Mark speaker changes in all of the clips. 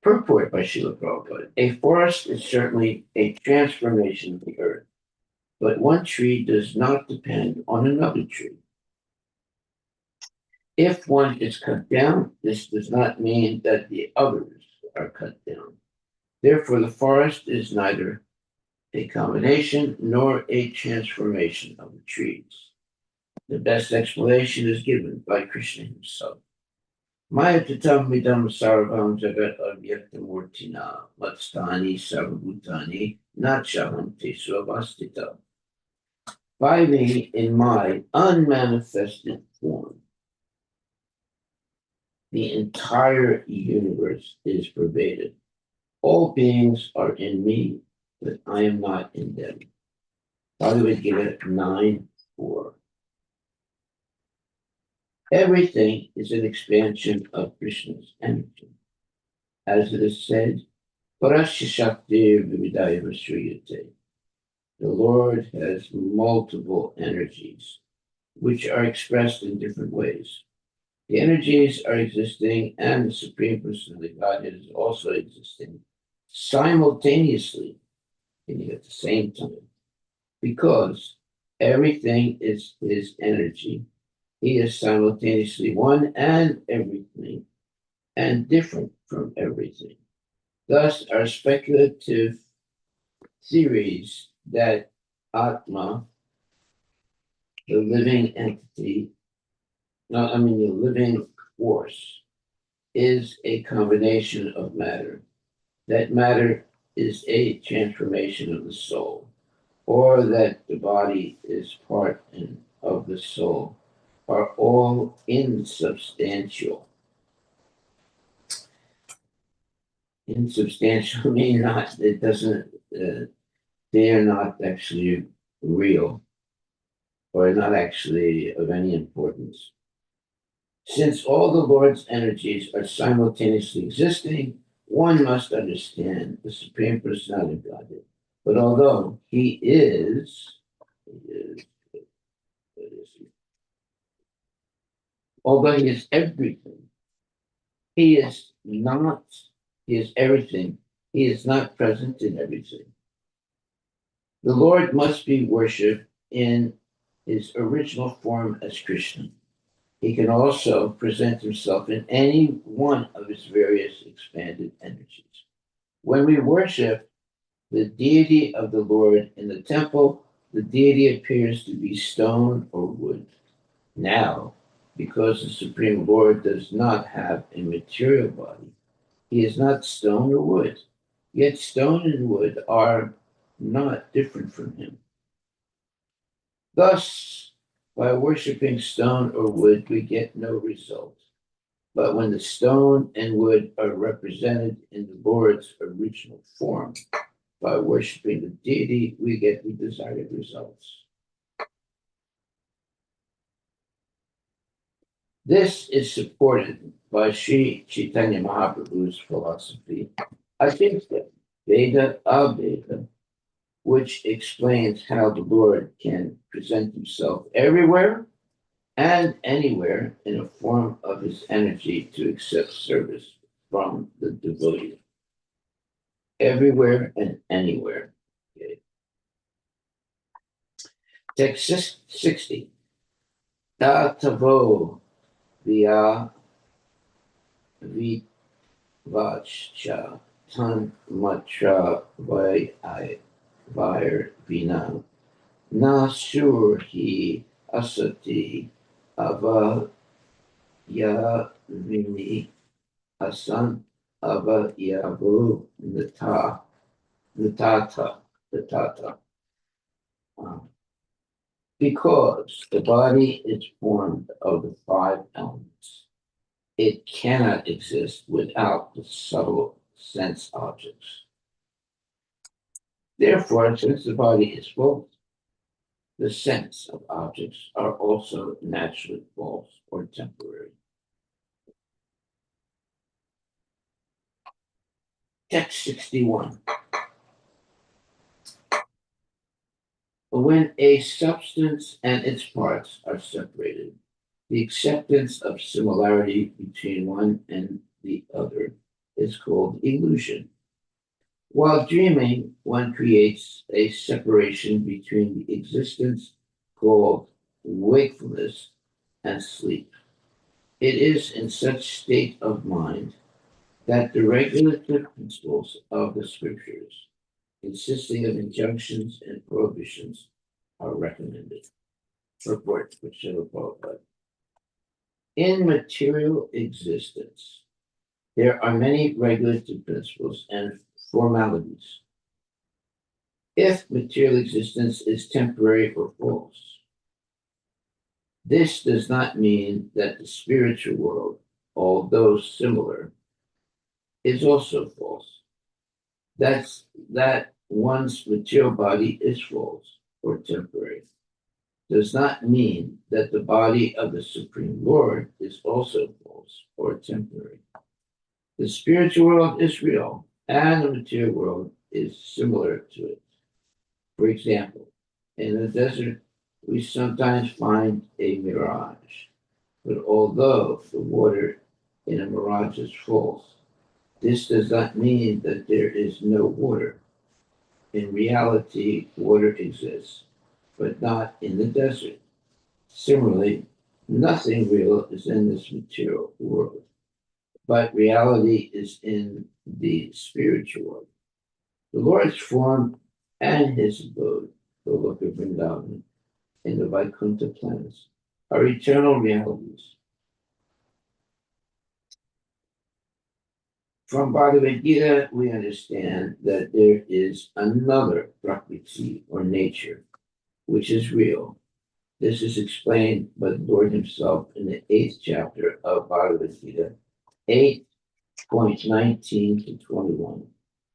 Speaker 1: Purport by Srila Prabhupada. A forest is certainly a transformation of the earth, but one tree does not depend on another tree. If one is cut down, this does not mean that the others are cut down. Therefore, the forest is neither a combination nor a transformation of the trees. The best explanation is given by Krishna himself. Maya tatam vidam sarvam jagat avyaktamurtina matstani sarvabhutani nachahanti svavastita. By me, in my unmanifested form, the entire universe is pervaded. All beings are in me, but I am not in them. Bhagavad Gita 9:4. Everything is an expansion of Krishna's energy. As it is said, Parasya Shakti Vividaya Vasriyate. The Lord has multiple energies, which are expressed in different ways. The energies are existing, and the Supreme Personality of Godhead is also existing simultaneously, meaning at the same time, because everything is his energy. He is simultaneously one and everything, and different from everything. Thus, our speculative theories that Atma, the living entity, the living force, is a combination of matter, that matter is a transformation of the soul, or that the body is part of the soul, are all insubstantial. Insubstantial mean not, it doesn't, they are not actually real, or not actually of any importance. Since all the Lord's energies are simultaneously existing, one must understand the Supreme Personality of Godhead. But although he is although he is everything, he is not, he is everything, he is not present in everything. The Lord must be worshipped in his original form as Krishna. He can also present himself in any one of his various expanded energies. When we worship the deity of the Lord in the temple, the deity appears to be stone or wood. Now, because the Supreme Lord does not have a material body, he is not stone or wood. Yet stone and wood are not different from him. Thus, by worshiping stone or wood, we get no result. But when the stone and wood are represented in the Lord's original form, by worshiping the deity, we get the desired results. This is supported by Sri Chaitanya Mahaprabhu's philosophy, Advaita, Veda Aveda, which explains how the Lord can present himself everywhere and anywhere in a form of his energy to accept service from the devotee. Everywhere and anywhere. Okay. Text 60. Tatavo via vivachcha tan matra vai vair vina na surhi asati avayavini asan avayavu natata. Because the body is formed of the five elements, it cannot exist without the subtle sense objects. Therefore, since the body is false, the sense of objects are also naturally false or temporary. Text 61. When a substance and its parts are separated, the acceptance of similarity between one and the other is called illusion. While dreaming, one creates a separation between the existence called wakefulness and sleep. It is in such state of mind that the regulative principles of the scriptures, consisting of injunctions and prohibitions, are recommended. Report which shall qualify. In material existence, there are many regulative principles and formalities. If material existence is temporary or false, this does not mean that the spiritual world, although similar, is also false. That one's material body is false or temporary does not mean that the body of the Supreme Lord is also false or temporary. The spiritual world is real, and the material world is similar to it. For example, in the desert, we sometimes find a mirage, but although the water in a mirage is false, this does not mean that there is no water. In reality, water exists, but not in the desert. Similarly, nothing real is in this material world, but reality is in the spiritual world. The Lord's form and his abode, the look of Vrindavan, in the Vaikuntha planets, are eternal realities. From Bhagavad Gita, we understand that there is another Prakriti or nature, which is real. This is explained by the Lord himself in the 8th chapter of Bhagavad Gita, 8.19 to 21.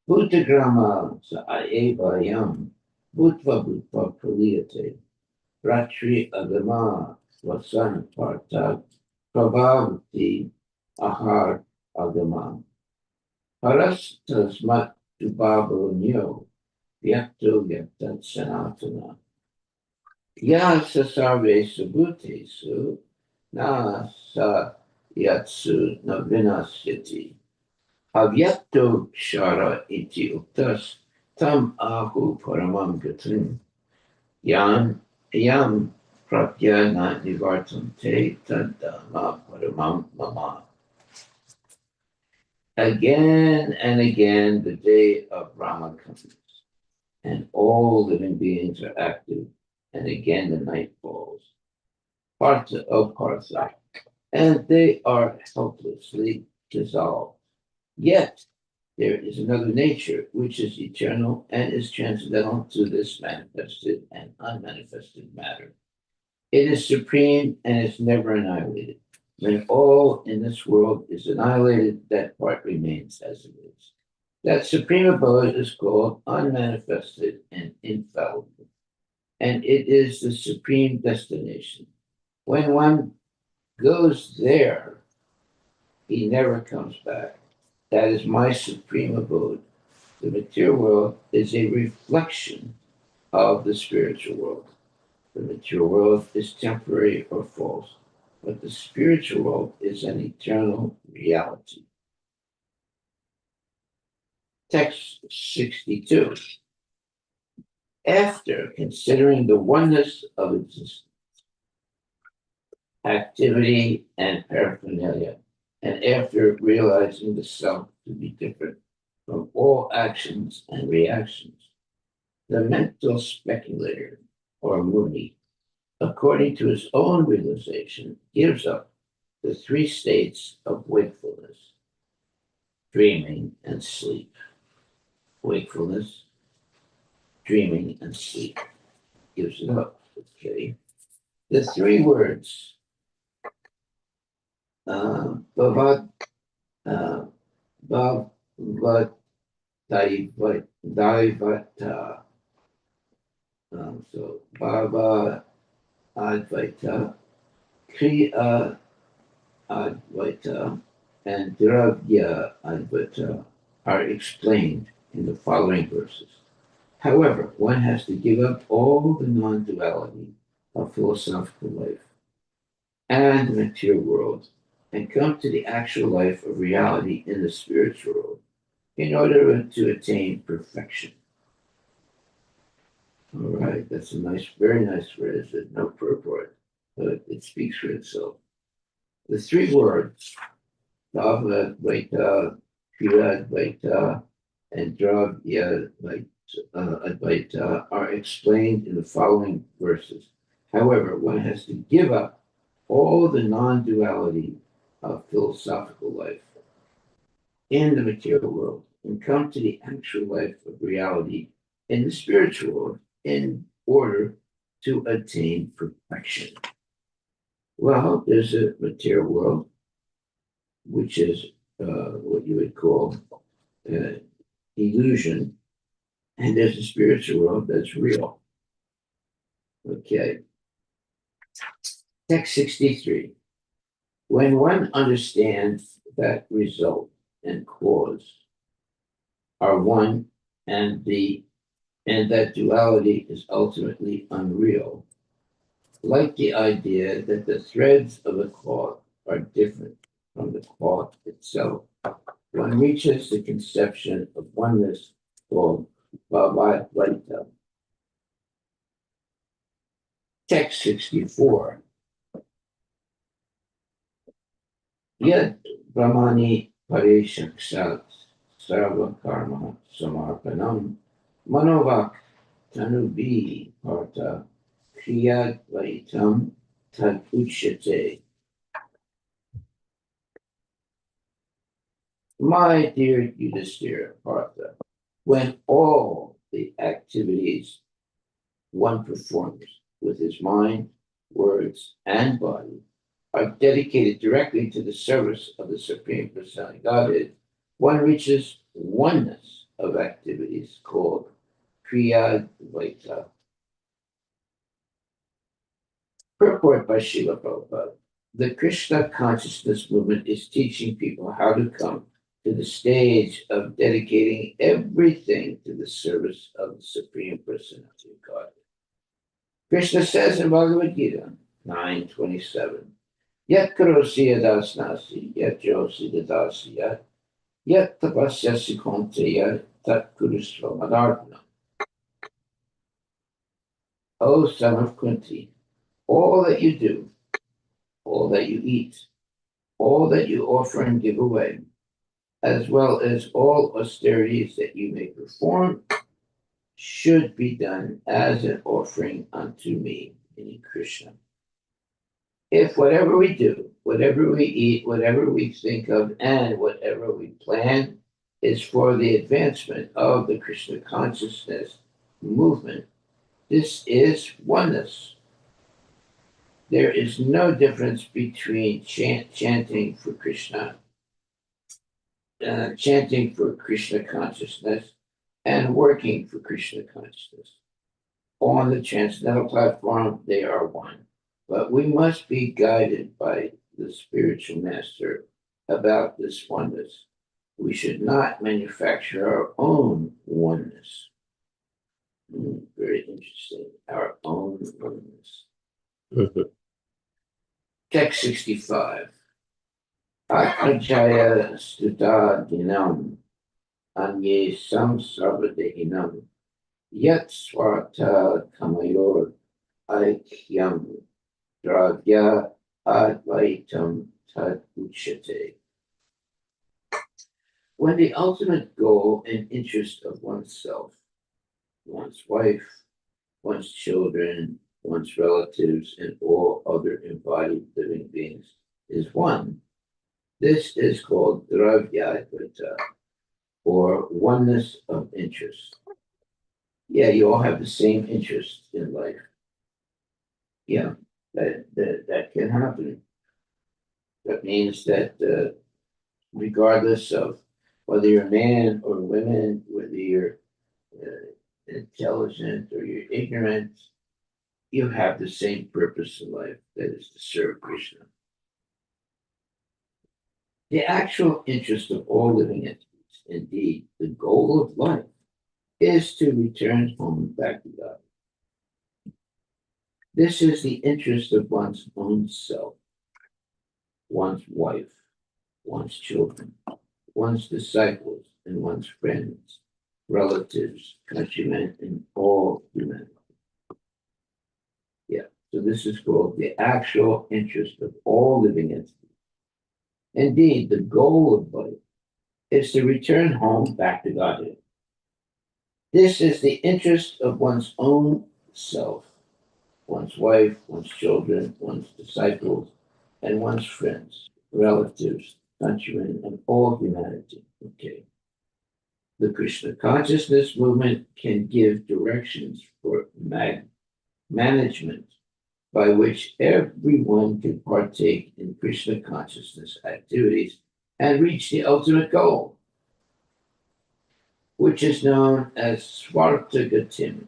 Speaker 1: Bhutagrama sa'eva yam bhutva bhutva praliyate ratri agama vasan parta prabhavati ahar agama paras tasmat dubabonyo vyakto vyaktat sanatana yasa sarve subhutesu na sa yatsu navinasyati avyakto kshara iti uktas tam ahu paramam gatim yam prapya na nivartante tadama paramam mama. Again and again the day of Brahma comes, and all living beings are active, and again the night falls. Partha of Partha, and they are helplessly dissolved. Yet there is another nature which is eternal and is transcendental to this manifested and unmanifested matter. It is supreme and is never annihilated. When all in this world is annihilated, that part remains as it is. That supreme abode is called unmanifested and infallible, and it is the supreme destination. When one goes there, he never comes back. That is my supreme abode. The material world is a reflection of the spiritual world. The material world is temporary or false, but the spiritual world is an eternal reality. Text 62. After considering the oneness of existence, activity, and paraphernalia, and after realizing the self to be different from all actions and reactions, the mental speculator, or Muni, according to his own realization, gives up the three states of wakefulness, dreaming, and sleep. Wakefulness, dreaming, and sleep. Gives it up. Okay. The three words, Bhavat, Bhavat, Daivata. So Bhava Advaita, Kriya Advaita, and Dravya Advaita are explained in the following verses. However, one has to give up all the non-duality of philosophical life and the material world and come to the actual life of reality in the spiritual world. in order to attain perfection. All right, that's a nice, very nice phrase. There's no purport, but it speaks for itself. The three words, Advaita, Kriya Advaita, and Dravya Advaita, are explained in the following verses. However, one has to give up all the non-duality of philosophical life in the material world and come to the actual life of reality in the spiritual world in order to attain perfection. Well, there's a material world, which is what you would call illusion, and there's a spiritual world that's real. Okay. Text 63. When one understands that result and cause are one, and that duality is ultimately unreal, like the idea that the threads of a cloth are different from the cloth itself, one reaches the conception of oneness called Bhavaita. Text 64. Yet Brahmani Parishakshat Sarva Karma Samarpanam Manovak Tanubi Parta Kriyat Vaitam Tad Uchyate. My dear Yudhisthira Partha, when all the activities one performs with his mind, words, and body are dedicated directly to the service of the Supreme Personality Godhead, one reaches oneness of activities called Kriya Advaita. Purport by Srila Prabhupada. The Krishna consciousness movement is teaching people how to come to the stage of dedicating everything to the service of the Supreme Personality of Godhead. Krishna says in Bhagavad Gita 9:27, Yat karosi adasnasi, yat josi dadasi, yat tapasyasi konteya, tat kurusva madartana. O son of Kunti, all that you do, all that you eat, all that you offer and give away, as well as all austerities that you may perform, should be done as an offering unto me, meaning Krishna. If whatever we do, whatever we eat, whatever we think of, and whatever we plan is for the advancement of the Krishna consciousness movement, this is oneness. There is no difference between chanting for Krishna consciousness and working for Krishna consciousness. On the transcendental platform, they are one. But we must be guided by the spiritual master about this oneness. We should not manufacture our own oneness. Very interesting. Our own oneness. Text 65. Atmajaya stuta dinam anye samsarvadehinam yat swarta kamayor aikyam dravya advaitam tad uchyate. When the ultimate goal and interest of oneself, one's wife, one's children, one's relatives, and all other embodied living beings is one, this is called Dravya Advaita, or oneness of interest. Yeah, you all have the same interest in life. Yeah, that can happen. That means that regardless of whether you're a man or women, whether you're intelligent or you're ignorant, you have the same purpose in life, that is to serve Krishna. The actual interest of all living entities, indeed, the goal of life, is to return home back to God. This is the interest of one's own self, one's wife, one's children, one's disciples, and one's friends, relatives, countrymen, and all humanity. Yeah, so this is called the actual interest of all living entities. Indeed, the goal of life is to return home back to Godhead. This is the interest of one's own self, one's wife, one's children, one's disciples, and one's friends, relatives, countrymen, and all humanity. Okay. The Krishna consciousness movement can give directions for management by which everyone can partake in Krishna consciousness activities and reach the ultimate goal, which is known as Svartagatim.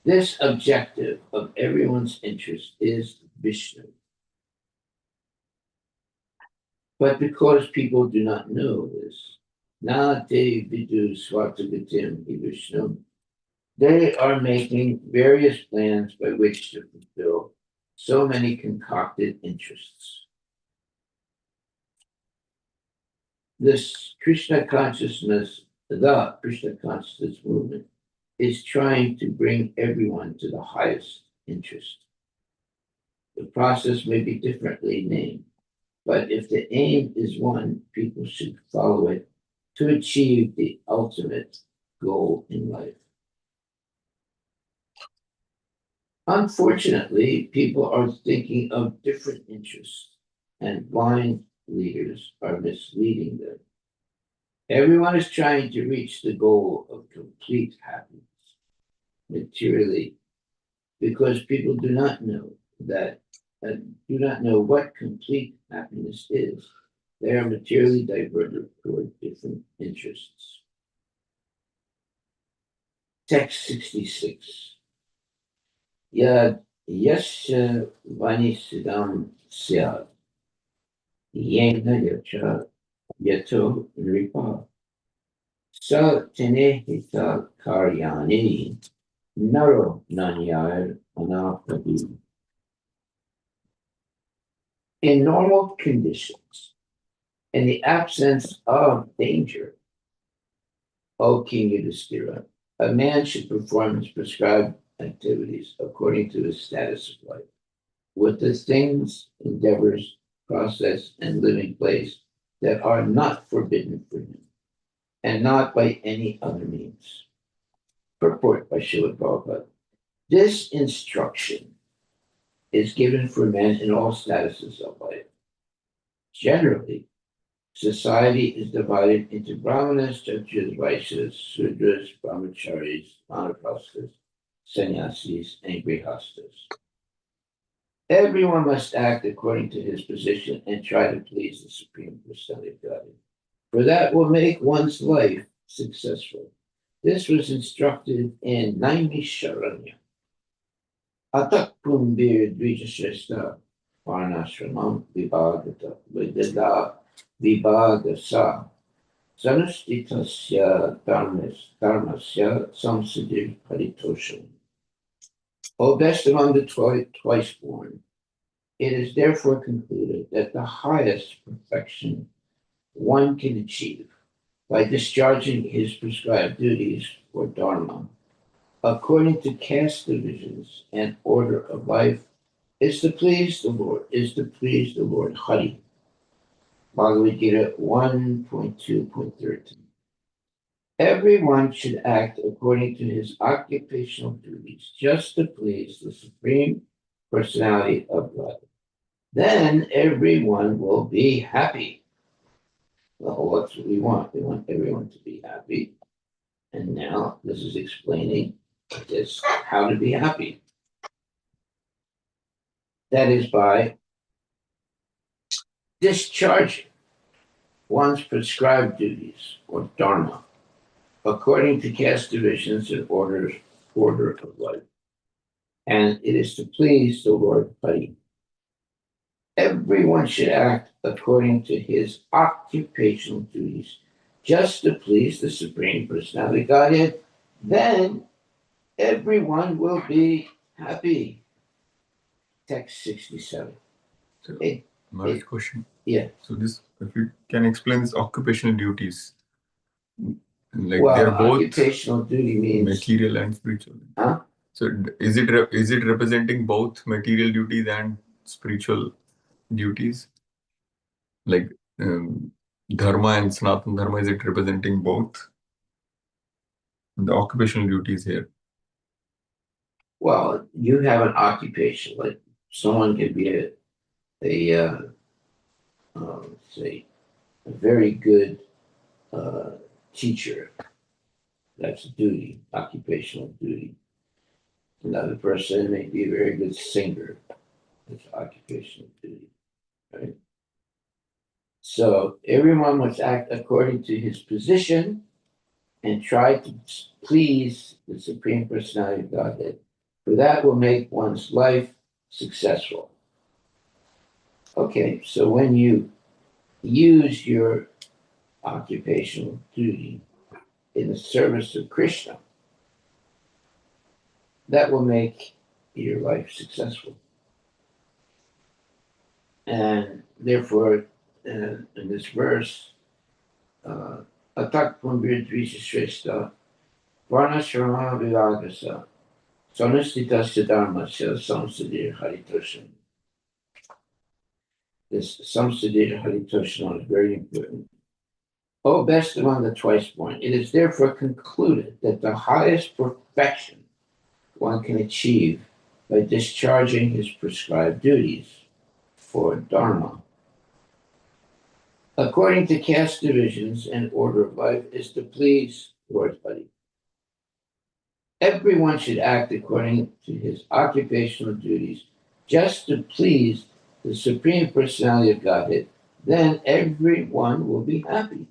Speaker 1: This objective of everyone's interest is Vishnu. But because people do not know this, na te vidu Svartagatim Vishnu, they are making various plans by which to fulfill so many concocted interests. This Krishna consciousness, the Krishna consciousness movement, is trying to bring everyone to the highest interest. The process may be differently named, but if the aim is one, people should follow it to achieve the ultimate goal in life. Unfortunately, people are thinking of different interests, and blind leaders are misleading them. Everyone is trying to reach the goal of complete happiness materially, because people do not know what complete happiness is. They are materially diverted toward different interests. Text 66. Yad yasya vanisidam syad yena yacha yato nripa sa tenehita karyani naro nanyar anapadi. In normal conditions, in the absence of danger, O King Yudhisthira, a man should perform his prescribed activities according to his status of life, with the things, endeavors, process, and living place that are not forbidden for him, and not by any other means. Purport by Srila Prabhupada. This instruction is given for men in all statuses of life. Generally, society is divided into Brahmanas, Kshatriyas, Vaishyas, Sudras, Brahmacharis, Vanaprasthas, Sannyasis, and Grihastas. Everyone must act according to his position and try to please the Supreme Personality of Godhead, for that will make one's life successful. This was instructed in Naimisharanya. Atak Pumbir Dvijashrestha Varnashramam Vibhagata Vidada Vibhagasa Sanustitasya Dharmasya Samsiddhi Paritosham. O best among the twice born, it is therefore concluded that the highest perfection one can achieve by discharging his prescribed duties for Dharma according to caste divisions and order of life is to please the Lord Hari. Bhagavad Gita 1.2.13. Everyone should act according to his occupational duties just to please the Supreme Personality of God. Then everyone will be happy. Well, that's what we want. We want everyone to be happy. And now this is explaining this how to be happy. That is by discharging one's prescribed duties or dharma according to caste divisions and order of life. And it is to please the Lord Hari. Everyone should act according to his occupational duties just to please the Supreme Personality of Godhead. Then everyone will be happy. Text 67.
Speaker 2: So, Maharaj, question.
Speaker 1: Yeah.
Speaker 2: So this if you can explain these occupational duties, like
Speaker 1: Well,
Speaker 2: they're both
Speaker 1: occupational duty means
Speaker 2: material and spiritual.
Speaker 1: Huh?
Speaker 2: So is it representing both material duties and spiritual duties? Like dharma and Sanatana dharma, is it representing both? The occupational duties here.
Speaker 1: Well, you have an occupation, like someone could be say a very good teacher. That's a duty, occupational duty. Another person may be a very good singer. That's occupational duty, right? So everyone must act according to his position and try to please the Supreme Personality of Godhead, for that will make one's life successful. Okay, so when you use your occupational duty in the service of Krishna, that will make your life successful. And therefore, in this verse, Atak Pumbir Drisha Varnashrama Vivagasa, Sonastita Dharmasya Samsadir Haritoshan. This Samsadir Haritoshan is very important. O best among the twice born, it is therefore concluded that the highest perfection one can achieve by discharging his prescribed duties for Dharma, according to caste divisions and order of life, is to please Lord Hari. Everyone should act according to his occupational duties just to please the Supreme Personality of Godhead. Then everyone will be happy.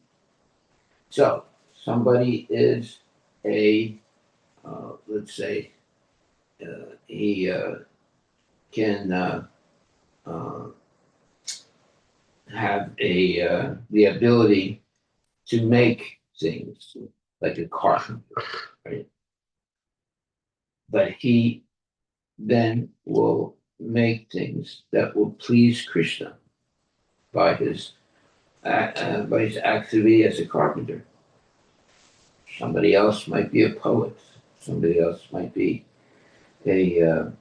Speaker 1: So, somebody is let's say, he can have the ability to make things like a carpenter, right? But he then will make things that will please Krishna by his activity as a carpenter. Somebody else might be a poet. Somebody else might be a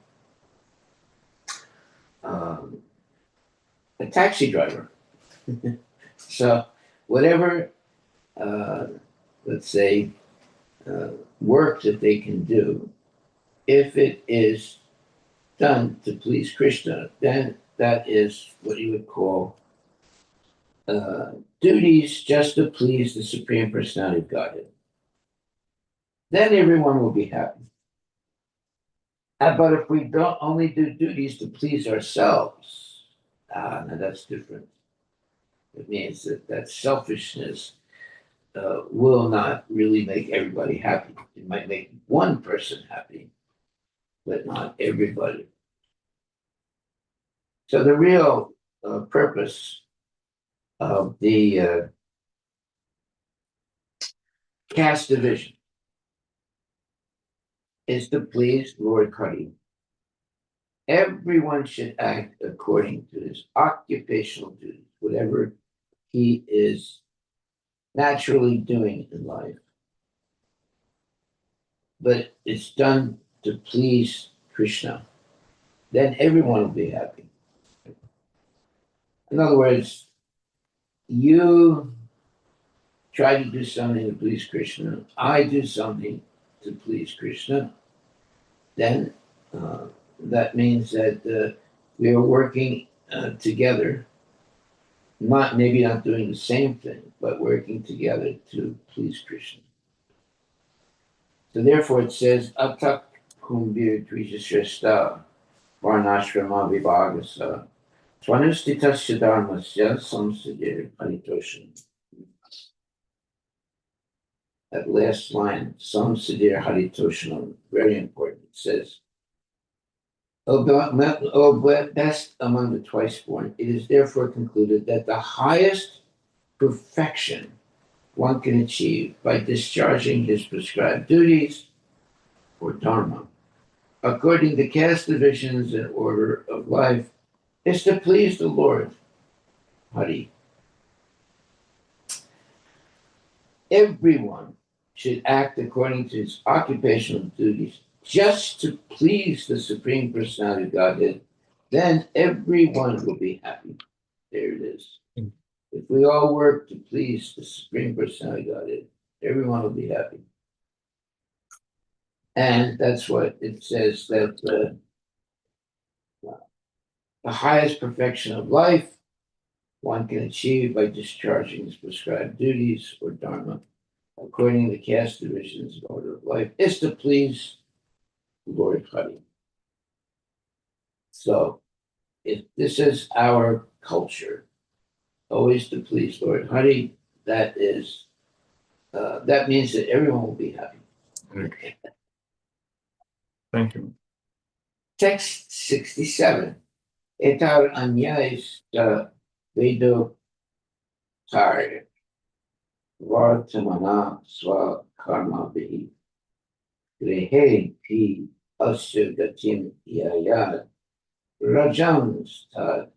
Speaker 1: taxi driver. So whatever, let's say, work that they can do, if it is done to please Krishna, then that is what you would call duties just to please the Supreme Personality of Godhead. Then everyone will be happy. But if we don't only do duties to please ourselves, now that's different. It means that selfishness will not really make everybody happy. It might make one person happy, but not everybody. So the real purpose of the caste division is to please Lord Hari. Everyone should act according to his occupational duties, whatever he is naturally doing in life. But it's done to please Krishna. Then everyone will be happy. In other words, you try to do something to please Krishna, I do something to please Krishna, then that means that we are working together, maybe not doing the same thing, but working together to please Krishna. So therefore it says, Atak kumbir dvijashrestha varnashrama vibhagasa swanustitasya dharmasya samsadir paritoshan. That last line, samsadir haritoshanam, very important. It says, O best among the twice born, it is therefore concluded that the highest perfection one can achieve by discharging his prescribed duties for Dharma, according to caste divisions and order of life, is to please the Lord Hari. everyone should act according to his occupational duties just to please the Supreme Personality of Godhead, then everyone will be happy. There it is. If we all work to please the Supreme Personality of Godhead, everyone will be happy. And that's what it says, that the highest perfection of life one can achieve by discharging his prescribed duties or dharma according to the caste divisions and order of life is to please Lord Hari. So if this is our culture, always to please Lord Hari, that means that everyone will be happy.
Speaker 2: Right. Thank you.
Speaker 1: Text 67. Etar anyais vedo tar vartamana swa karma bihi grehe pi asya gatim yayad rajans tad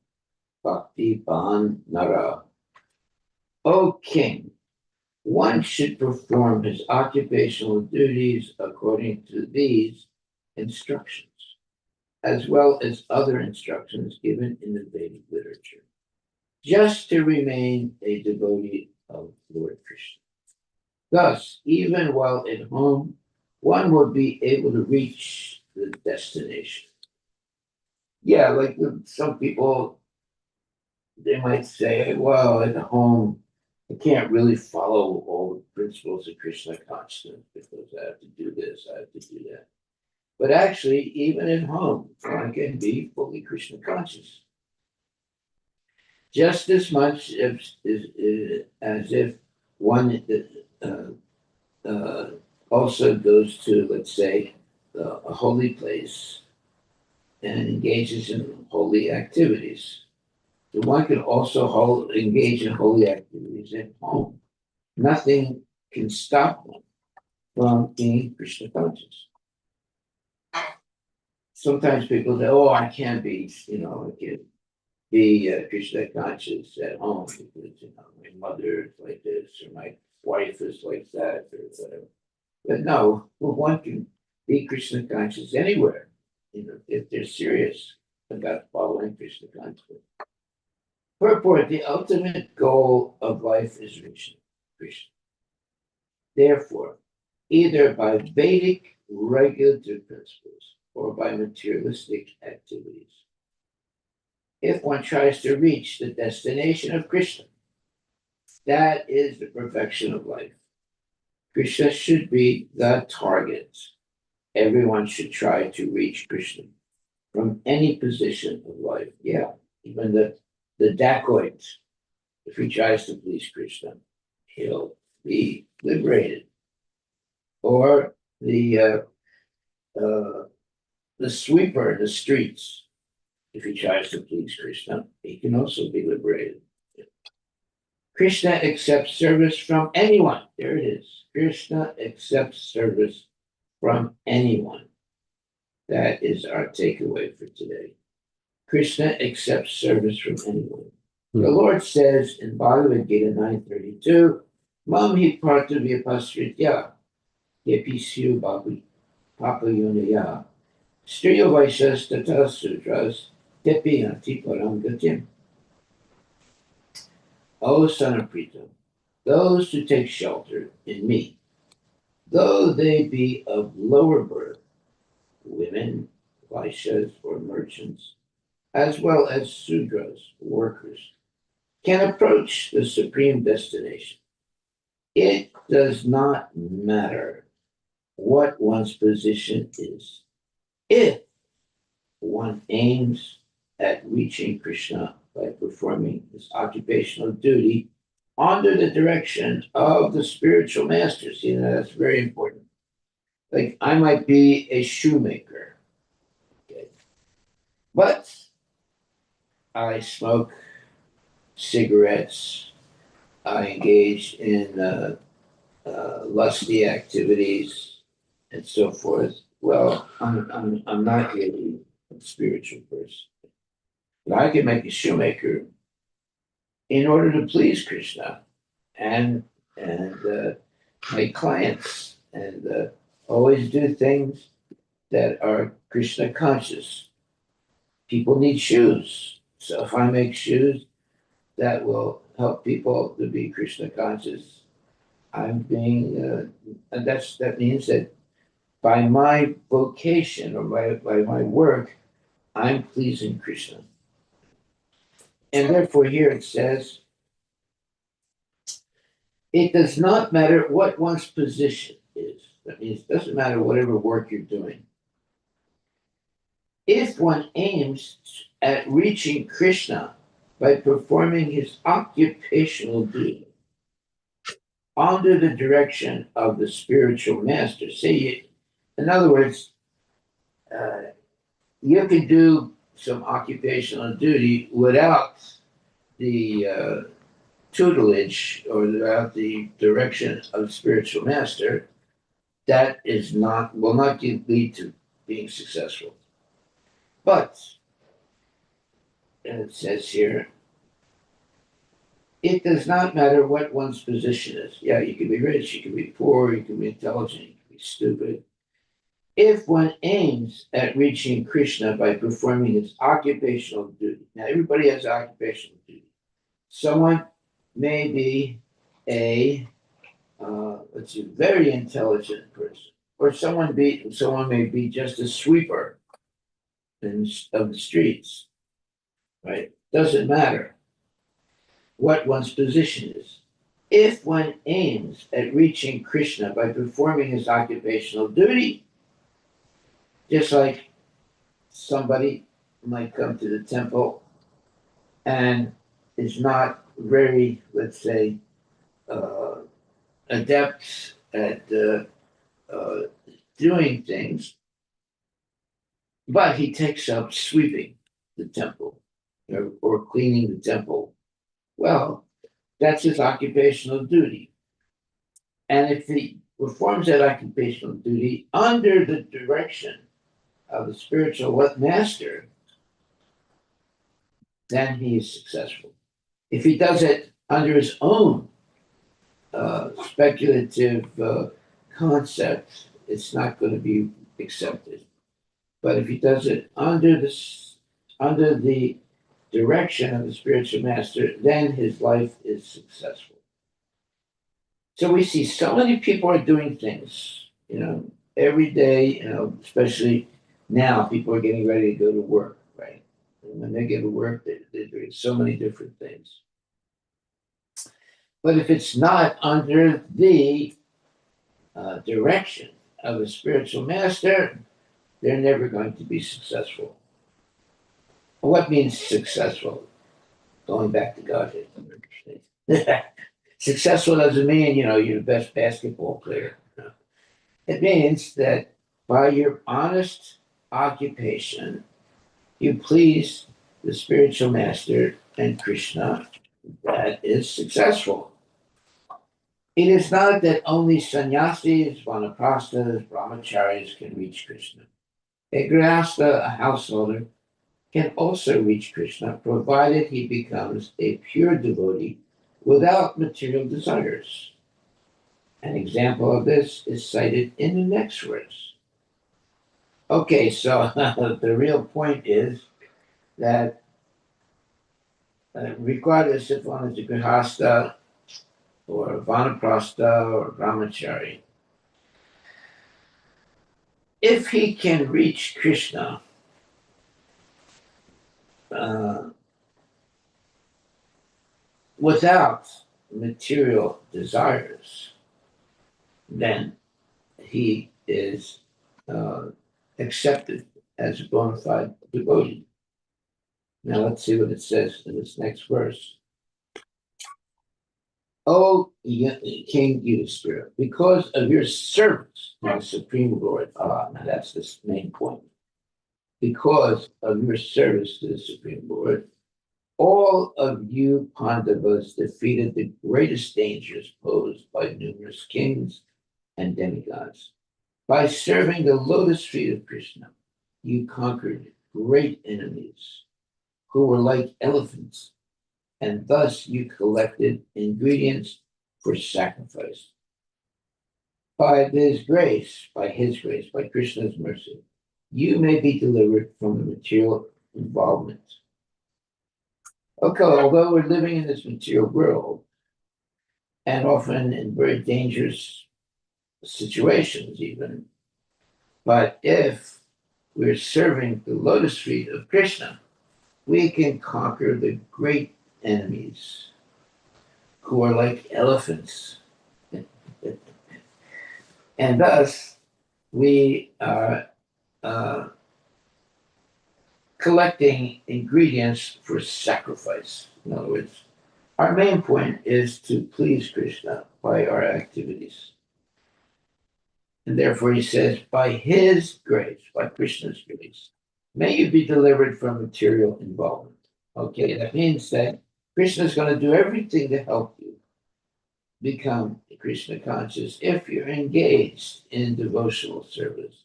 Speaker 1: bhakti ban nara. O king, one should perform his occupational duties according to these instructions, as well as other instructions given in the Vedic literature, just to remain a devotee of Lord Krishna. Thus, even while at home, one will be able to reach the destination. Yeah, like some people, they might say, well, at home, I can't really follow all the principles of Krishna consciousness because I have to do this, I have to do that. But actually, even at home, one can be fully Krishna conscious. Just as much as if one also goes to, let's say, a holy place and engages in holy activities. So one can also engage in holy activities at home. Nothing can stop one from being Krishna conscious. Sometimes people say, "Oh, I can't be, I can't be Krishna conscious at home because my mother is like this or my wife is like that or whatever." But no, one can be Krishna conscious anywhere, if they're serious about following Krishna consciousness. Purport: the ultimate goal of life is Krishna. Therefore, either by Vedic regulative principles or by materialistic activities, if one tries to reach the destination of Krishna, that is the perfection of life. Krishna should be the target. Everyone should try to reach Krishna from any position of life. Yeah, even the dacoit, if he tries to please Krishna, he'll be liberated. Or the sweeper in the streets, if he tries to please Krishna, he can also be liberated. Krishna accepts service from anyone. There it is. Krishna accepts service from anyone. That is our takeaway for today. Krishna accepts service from anyone. The Lord says in Bhagavad Gita 9:32, Mam hi parta vyapasritya yepisyu papayunaya striyo vaishas tata sudras tepiyanti param gatim. O son of Pritham, those who take shelter in me, though they be of lower birth, women, vaishyas, or merchants, as well as sudras, workers, can approach the supreme destination. It does not matter what one's position is. If one aims at reaching Krishna by performing his occupational duty under the direction of the spiritual masters, that's very important. Like I might be a shoemaker, okay, but I smoke cigarettes, I engage in lusty activities, and so forth. Well, I'm not really a spiritual person. But I can make a shoemaker in order to please Krishna and and my clients, and always do things that are Krishna conscious. People need shoes. So if I make shoes that will help people to be Krishna conscious, I'm and that means that by my vocation or by my work, I'm pleasing Krishna. And therefore, here it says, it does not matter what one's position is. That means it doesn't matter whatever work you're doing. If one aims at reaching Krishna by performing his occupational duty under the direction of the spiritual master, in other words, uh, you can do some occupational duty without the tutelage or without the direction of spiritual master. That is not will not lead to being successful. But, and it says here, it does not matter what one's position is. Yeah, you can be rich, you can be poor, you can be intelligent, you can be stupid. If one aims at reaching Krishna by performing his occupational duty, now everybody has occupational duty. Someone may be a very intelligent person, or someone may be just a sweeper of the streets, right? Doesn't matter what one's position is. If one aims at reaching Krishna by performing his occupational duty, just like somebody might come to the temple and is not very, let's say, uh, adept at doing things, but he takes up sweeping the temple or cleaning the temple. Well, that's his occupational duty. And if he performs that occupational duty under the direction of the spiritual master, then he is successful. If he does it under his own speculative concept, it's not going to be accepted. But if he does it under the direction of the spiritual master, then his life is successful. So we see so many people are doing things, every day, especially now, people are getting ready to go to work, right? And when they get to work, they're doing so many different things. But if it's not under the direction of a spiritual master, they're never going to be successful. What means successful? Going back to Godhead. Successful doesn't mean, you're the best basketball player. No. It means that by your honest occupation, you please the spiritual master and Krishna. That is successful. It is not that only sannyasis, vanaprasthas, brahmacharis can reach Krishna. A grihastha, a householder, can also reach Krishna, provided he becomes a pure devotee without material desires. An example of this is cited in the next verse. Okay, so the real point is that regardless if one is a grihastha or a vanaprastha or a brahmachari, if he can reach Krishna without material desires, then he is accepted as a bona fide devotee. Now let's see what it says in this next verse. O King Yudhisthira, because of your service to the Supreme Lord, now that's the main point. Because of your service to the Supreme Lord, all of you Pandavas defeated the greatest dangers posed by numerous kings and demigods. By serving the lotus feet of Krishna, you conquered great enemies who were like elephants, and thus you collected ingredients for sacrifice. By His grace, by Krishna's mercy, you may be delivered from the material involvement. Okay, although we're living in this material world, and often in very dangerous situations even, but if we're serving the lotus feet of Krishna, we can conquer the great enemies who are like elephants. And thus, we are collecting ingredients for sacrifice. In other words, our main point is to please Krishna by our activities. And therefore he says, by his grace, by Krishna's grace, may you be delivered from material involvement. Okay, that means that Krishna is going to do everything to help you become Krishna conscious if you're engaged in devotional service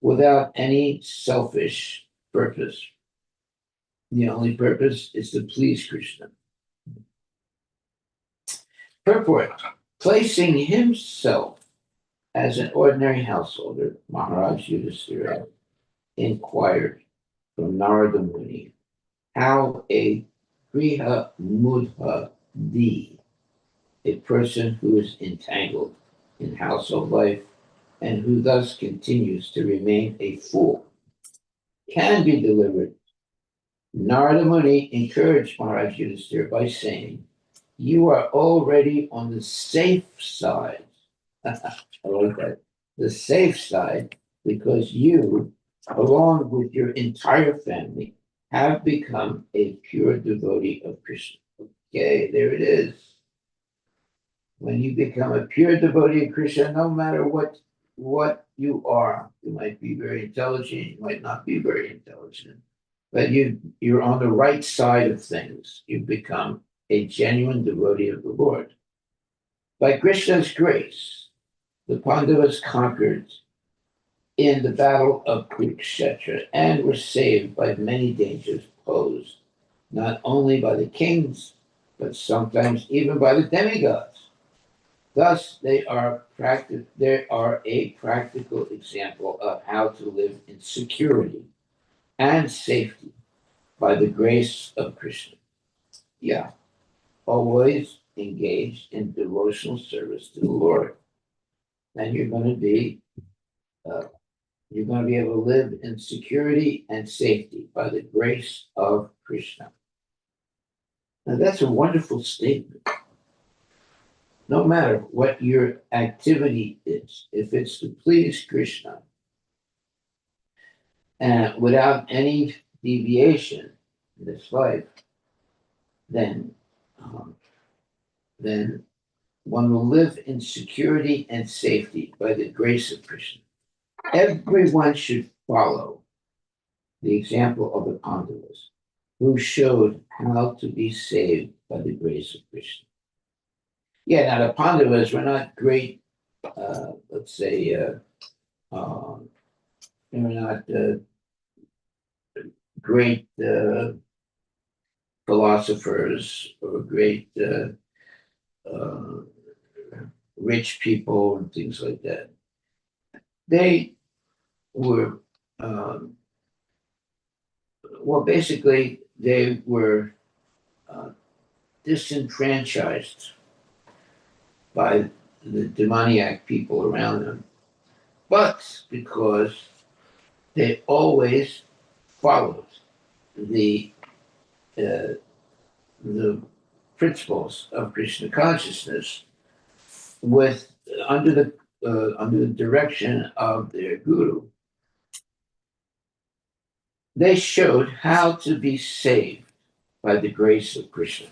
Speaker 1: without any selfish purpose. The only purpose is to please Krishna. Purport: placing himself as an ordinary householder, Maharaj Yudhisthira inquired from Narada Muni how a Griha Mudha D, a person who is entangled in household life and who thus continues to remain a fool, can be delivered. Narada Muni encouraged Maharaj Yudhisthira by saying, you are already on the safe side. I like that. The safe side, because you, along with your entire family, have become a pure devotee of Krishna. Okay, there it is. When you become a pure devotee of Krishna, no matter what you are, you might be very intelligent, you might not be very intelligent, but you're on the right side of things. You become a genuine devotee of the Lord. By Krishna's grace, the Pandavas conquered in the battle of Kurukshetra and were saved by many dangers posed, not only by the kings, but sometimes even by the demigods. Thus, they are a practical example of how to live in security and safety by the grace of Krishna. Yeah, always engaged in devotional service to the Lord. And you're going to be able to live in security and safety by the grace of Krishna. Now that's a wonderful statement. No matter what your activity is, if it's to please Krishna, and without any deviation in this life, then one will live in security and safety by the grace of Krishna. Everyone should follow the example of the Pandavas, who showed how to be saved by the grace of Krishna. Yeah, now the Pandavas were not great, they were not great philosophers or great rich people and things like that. They were, basically, they were disenfranchised by the demoniac people around them, but because they always followed the principles of Krishna consciousness with under the direction of their guru. They showed how to be saved by the grace of Krishna.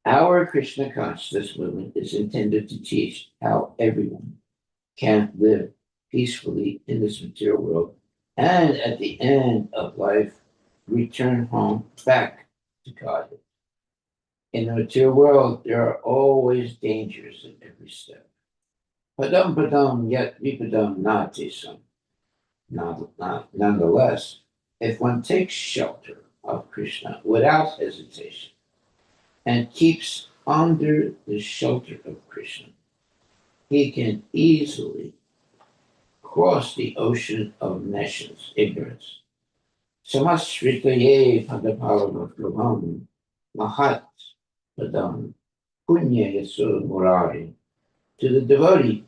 Speaker 1: Our Krishna consciousness movement is intended to teach how everyone can live peacefully in this material world and at the end of life return home back to Godhead. In the material world, there are always dangers in every step. Padam yet vipadam natisam. Nonetheless, if one takes shelter of Krishna without hesitation and keeps under the shelter of Krishna, he can easily cross the ocean of nations, ignorance. Samasritaye padapalavakrumam mahat padam punya yasu murari. To the devotee,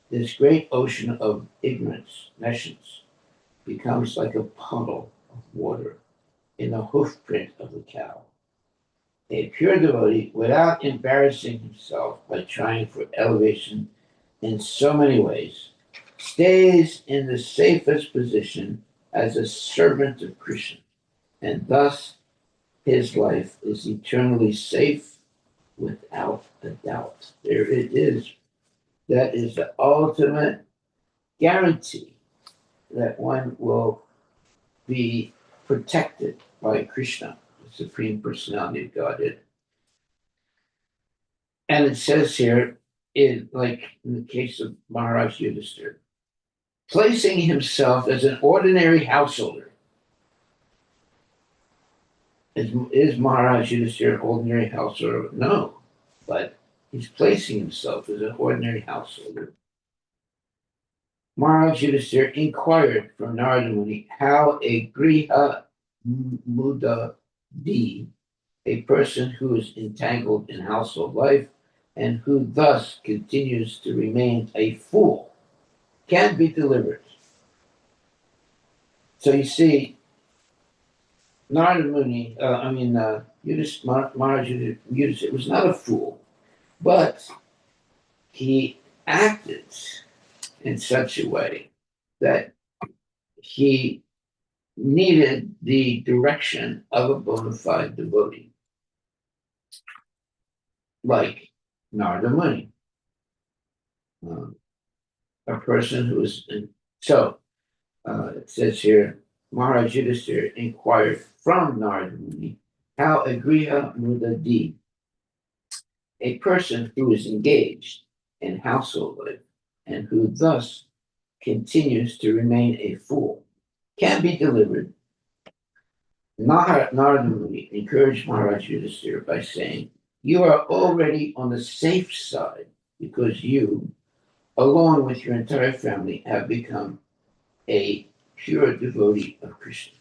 Speaker 1: this great ocean of ignorance, nations, becomes like a puddle of water in the hoof print of the cow. A pure devotee, without embarrassing himself by trying for elevation in so many ways, stays in the safest position as a servant of Krishna, and thus his life is eternally safe without a doubt. There it is. That is the ultimate guarantee that one will be protected by Krishna, the Supreme Personality of Godhead. And it says here, like in the case of Maharaj Yudhisthira, placing himself as an ordinary householder. Is Maharaj Yudhisthira an ordinary householder? No, but he's placing himself as an ordinary householder. Maharaj Yudhisthira inquired from Narada Muni how a Griha Muda D, a person who is entangled in household life and who thus continues to remain a fool, can be delivered. So you see, Narada Muni, Maharaj Yudhisthira was not a fool, but he acted in such a way that he needed the direction of a bona fide devotee, like Narada Muni, a person who is. It says here, Maharaj Yudhisthira inquired from Narada Muni how a Griha Mudadi, a person who is engaged in household life and who thus continues to remain a fool, can be delivered. Narada Muni encouraged Maharaj Yudhisthira by saying, "You are already on the safe side because you, along with your entire family, have become a pure devotee of Krishna.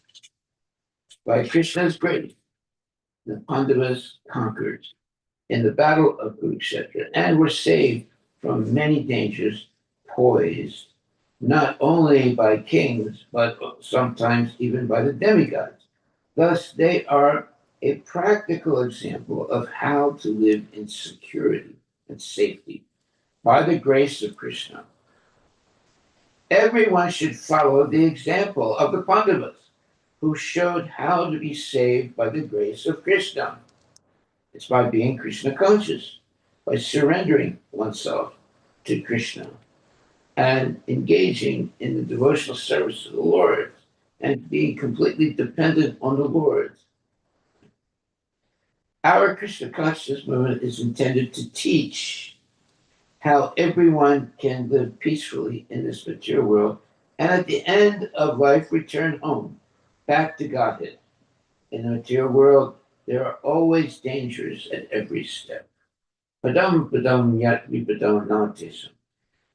Speaker 1: By Krishna's grace, the Pandavas conquered in the battle of Kurukshetra and were saved from many dangers posed not only by kings, but sometimes even by the demigods. Thus, they are a practical example of how to live in security and safety by the grace of Krishna. Everyone should follow the example of the Pandavas, who showed how to be saved by the grace of Krishna. It's by being Krishna conscious, by surrendering oneself to Krishna and engaging in the devotional service of the Lord and being completely dependent on the Lord. Our Krishna consciousness movement is intended to teach how everyone can live peacefully in this material world and at the end of life return home, back to Godhead. In the material world, there are always dangers at every step. Padam padam yat vipadam nantisam.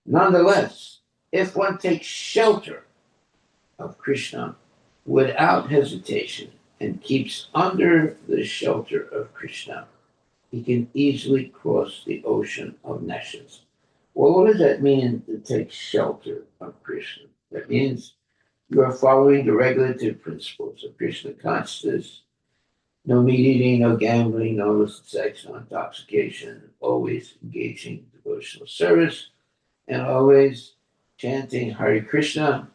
Speaker 1: Nonetheless, if one takes shelter of Krishna without hesitation and keeps under the shelter of Krishna, he can easily cross the ocean of nations. Well, what does that mean to take shelter of Krishna? That means you are following the regulative principles of Krishna consciousness. No meat eating, no gambling, no illicit sex, no intoxication, always engaging in devotional service, and always chanting Hare Krishna,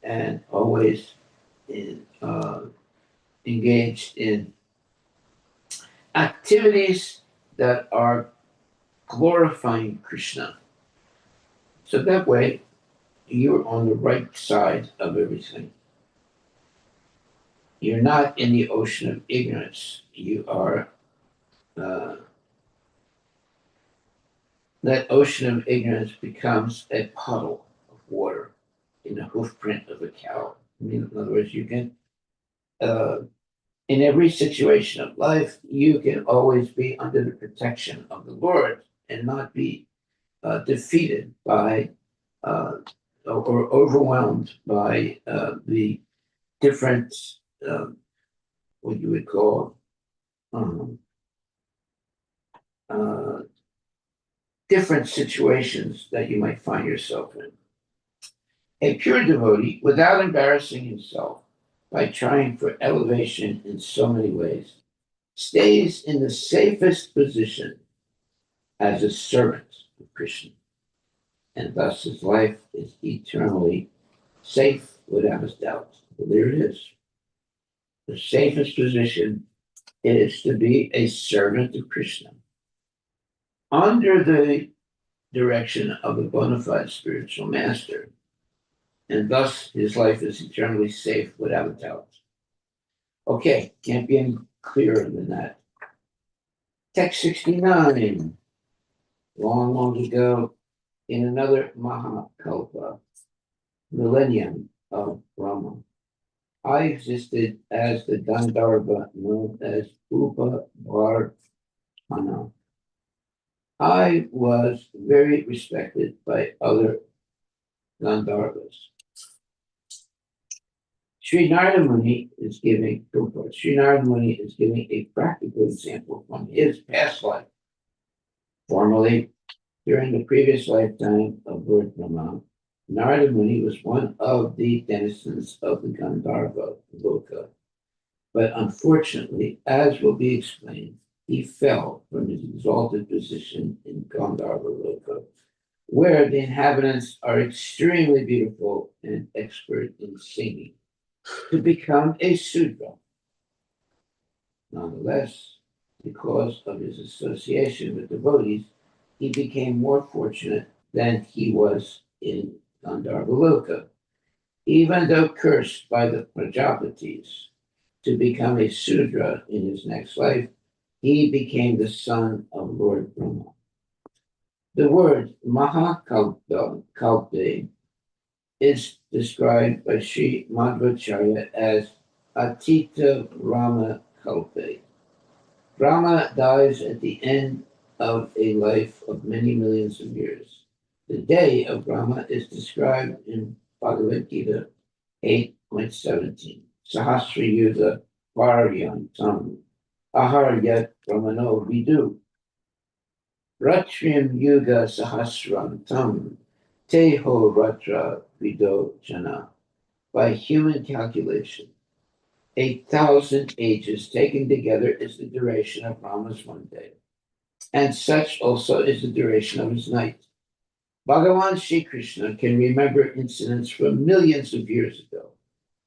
Speaker 1: and always engaged in activities that are glorifying Krishna. So that way, you're on the right side of everything. You're not in the ocean of ignorance. You are, that ocean of ignorance becomes a puddle of water in the hoof print of a cow. I mean, in other words, you can In every situation of life, you can always be under the protection of the Lord and not be defeated by or overwhelmed by the different, what you would call, um, uh, different situations that you might find yourself in. A pure devotee, without embarrassing himself by trying for elevation in so many ways, stays in the safest position as a servant of Krishna, and thus his life is eternally safe without a doubt. Well, there it is. The safest position is to be a servant of Krishna under the direction of a bona fide spiritual master, and thus his life is eternally safe without a doubt. Okay, can't be any clearer than that. Text 69. Long, long ago, in another Mahakalpa, millennium of Brahma, I existed as the Gandharva known as Upa Varhana. I was very respected by other Gandharvas. Sri Narada Muni is giving a practical example from his past life. Formerly, during the previous lifetime of Lord Brahma, Narada Muni was one of the denizens of the Gandharva Loka. But unfortunately, as will be explained, he fell from his exalted position in Gandharva Loka, where the inhabitants are extremely beautiful and expert in singing, to become a Sudra. Nonetheless, because of his association with devotees, he became more fortunate than he was in Gandharva. Even though cursed by the Prajapatis to become a Sudra in his next life, he became the son of Lord Brahma. The word Mahakalpe is described by Sri Madhvacharya as Atita Rama Kalpe. Brahma dies at the end of a life of many millions of years. The day of Brahma is described in Bhagavad Gita 8.17. Sahasra Yuga Varyantam Aharyat Brahmano Vidu. Ratrim Yuga Sahasram Tam Teho Ratra Vido Jana. By human calculation, 8,000 ages taken together is the duration of Brahma's one day, and such also is the duration of his night. Bhagavan Sri Krishna can remember incidents from millions of years ago.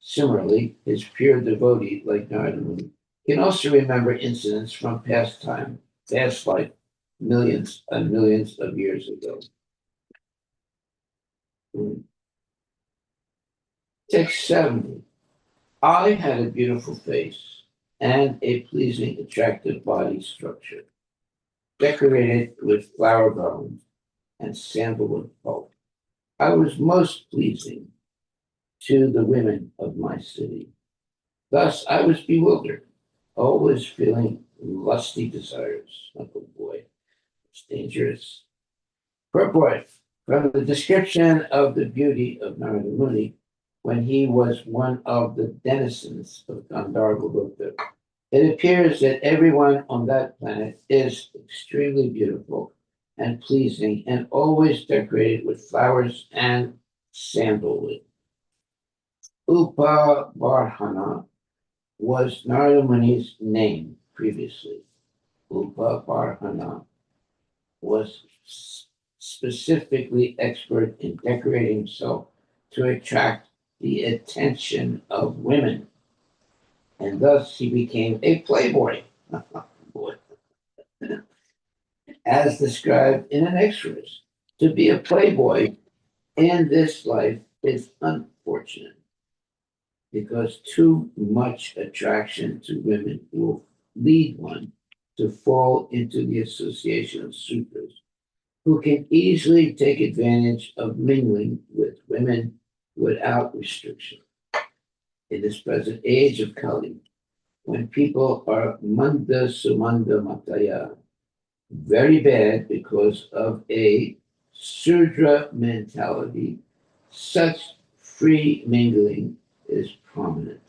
Speaker 1: Similarly, his pure devotee, like Narada Muni, can also remember incidents from past life, millions and millions of years ago. Text 70. I had a beautiful face and a pleasing, attractive body structure, decorated with flower garlands and sandalwood pulp. I was most pleasing to the women of my city. Thus, I was bewildered, always feeling lusty desires. Oh boy, it's dangerous. Purport from the description of the beauty of Narada Muni when he was one of the denizens of Gandharva Loka. It appears that everyone on that planet is extremely beautiful and pleasing and always decorated with flowers and sandalwood. Upa Varhana was Narada Muni's name previously. Upa Varhana was specifically expert in decorating himself to attract the attention of women, and thus he became a playboy, as described in an extras. To be a playboy in this life is unfortunate because too much attraction to women will lead one to fall into the association of supers who can easily take advantage of mingling with women without restriction. In this present age of Kali, when people are manda sumanda mataya, very bad because of a Sudra mentality, such free mingling is prominent.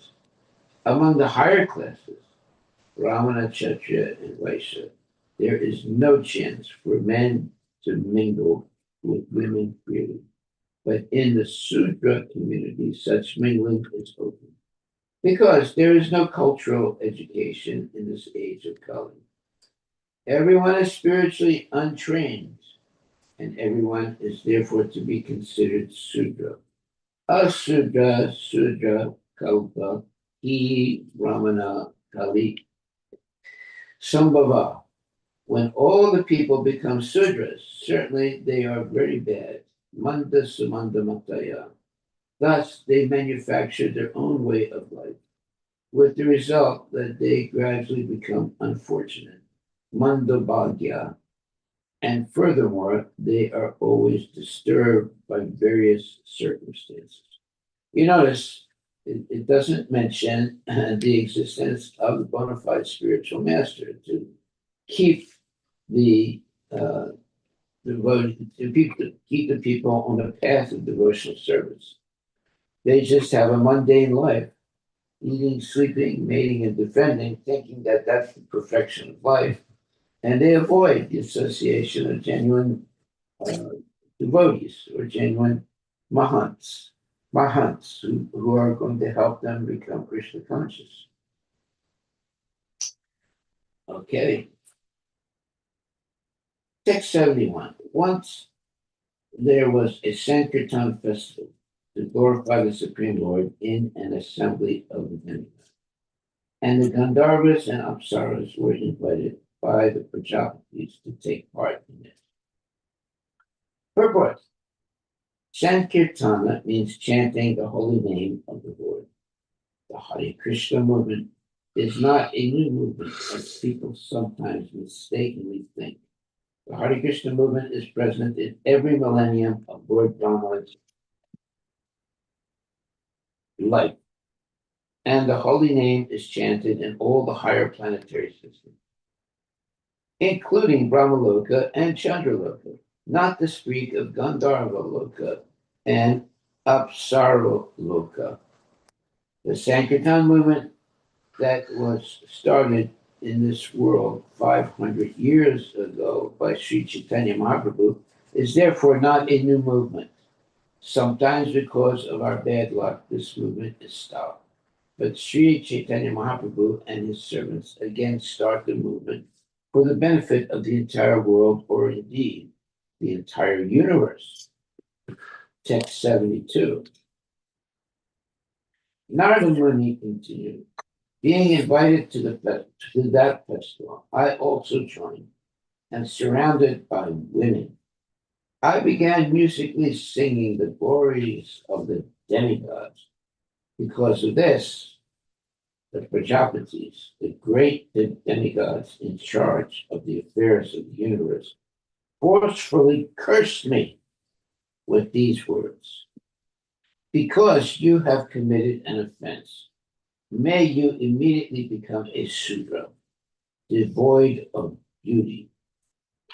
Speaker 1: Among the higher classes, Brahmana, Kshatriya, and Vaishya, there is no chance for men to mingle with women freely. But in the Sudra community, such mingling is open. Because there is no cultural education in this age of Kali. Everyone is spiritually untrained, and everyone is therefore to be considered Sudra. Asudra, Sudra, Kalpa, He, Brahmana, Kali, Sambhava. When all the people become Sudras, certainly they are very bad. Manda Sumanda Mataya. Thus, they manufacture their own way of life, with the result that they gradually become unfortunate. Mandabhagya. And furthermore, they are always disturbed by various circumstances. You notice it doesn't mention the existence of the bona fide spiritual master to keep the keep the people on the path of devotional service. They just have a mundane life, eating, sleeping, mating, and defending, thinking that that's the perfection of life, and they avoid the association of genuine devotees or genuine mahants who are going to help them become Krishna conscious. Okay. Text 71. Once there was a Sankirtan festival to glorify the Supreme Lord in an assembly of the demigods. And the Gandharvas and Apsaras were invited by the Prajapatis to take part in it. Purport. Sankirtana means chanting the holy name of the Lord. The Hare Krishna movement is not a new movement, as people sometimes mistakenly think. The Hare Krishna movement is present in every millennium of Lord Brahma's life, and the holy name is chanted in all the higher planetary systems, including Brahmaloka and Chandraloka, not to speak of Gandharva Loka and Apsaraloka. The Sankirtan movement that was started in this world 500 years ago by Sri Chaitanya Mahaprabhu is therefore not a new movement. Sometimes because of our bad luck, this movement is stopped. But Sri Chaitanya Mahaprabhu and his servants again start the movement for the benefit of the entire world, or indeed the entire universe. Text 72. Narada Muni continued. Being invited to that festival, I also joined, and surrounded by women, I began musically singing the glories of the demigods. Because of this, the Prajapatis, the great demigods in charge of the affairs of the universe, forcefully cursed me with these words. Because you have committed an offense, may you immediately become a Sudra, devoid of beauty.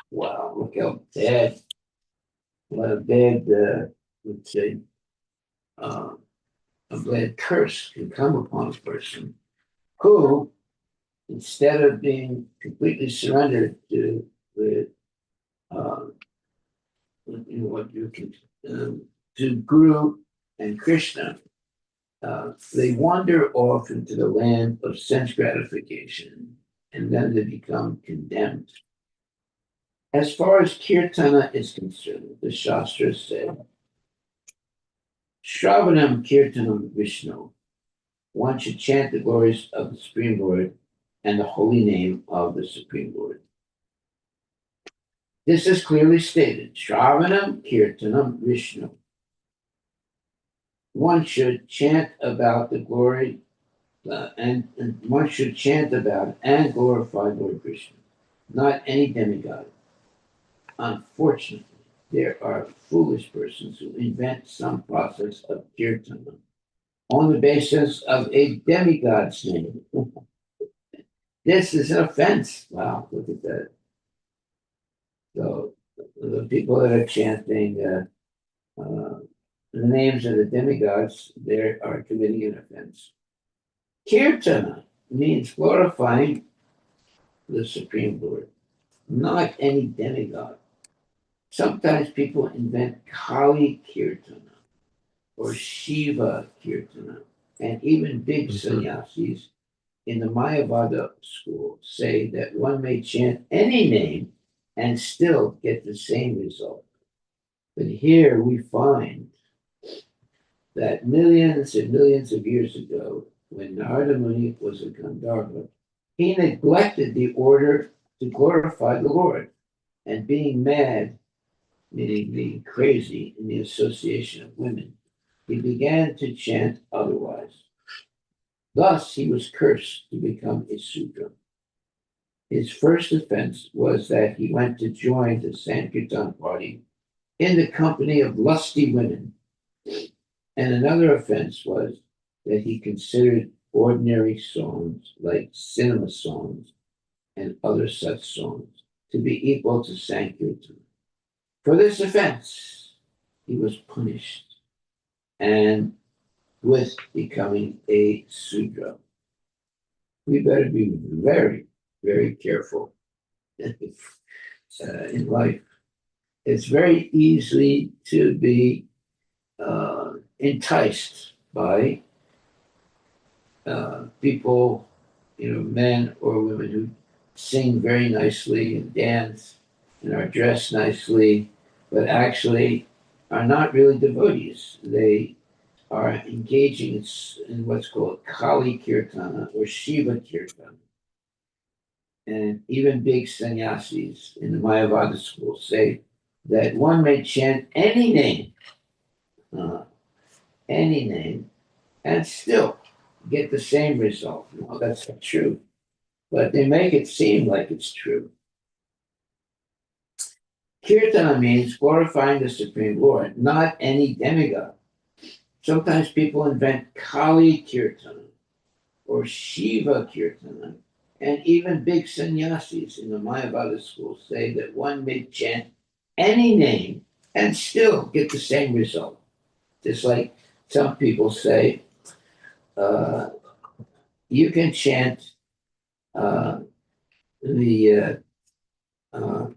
Speaker 1: Wow, look how bad, what a bad, let's say, a bad curse can come upon a person who, instead of being completely surrendered to the, what you can, to Guru and Krishna, they wander off into the land of sense gratification, and then they become condemned. As far as Kirtana is concerned, the Shastra said, Shravanam Kirtanam Vishnu. One should chant the glories of the Supreme Lord and the holy name of the Supreme Lord. This is clearly stated, Shravanam Kirtanam Vishnu. One should chant about the glory and one should chant about and glorify Lord Krishna, not any demigod. Unfortunately, there are foolish persons who invent some process of kirtana on the basis of a demigod's name. This is an offense. Wow, look at that. So the people that are chanting the names of the demigods, they are committing an offense. Kirtana means glorifying the Supreme Lord, not any demigod. Sometimes people invent Kali Kirtana or Shiva Kirtana, and even big sannyasis in the Mayavada school say that one may chant any name and still get the same result. But here we find that millions and millions of years ago, when Narada Muni was a Gandharva, he neglected the order to glorify the Lord, and being mad, meaning being crazy in the association of women, he began to chant otherwise. Thus, he was cursed to become a Sudra. His first offense was that he went to join the Sankirtan party in the company of lusty women. And another offense was that he considered ordinary songs like cinema songs and other such songs to be equal to Sankirtan. For this offense, he was punished and with becoming a Sudra. We better be very, very careful in life. It's very easy to be enticed by people, men or women who sing very nicely and dance and are dressed nicely, but actually are not really devotees. They are engaging in what's called Kali Kirtana or Shiva Kirtana. And even big sannyasis in the Mayavada school say that one may chant uh, any name, and still get the same result. No, that's not true. But they make it seem like it's true. Kirtana means glorifying the Supreme Lord, not any demigod. Sometimes people invent Kali Kirtana or Shiva Kirtana, and even big sannyasis in the Mayavada school say that one may chant any name and still get the same result. Just like some people say, uh, you can chant uh, the uh,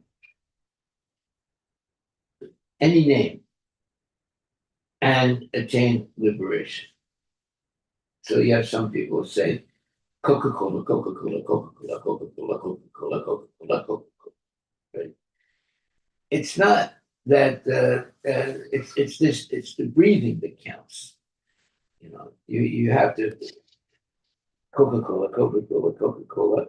Speaker 1: any name and attain liberation. So you have some people who say Coca-Cola, Coca-Cola, Coca-Cola, Coca-Cola, Coca-Cola, Coca-Cola, Coca-Cola. Right? It's not that it's the breathing that counts. You have to Coca-Cola, Coca-Cola, Coca-Cola,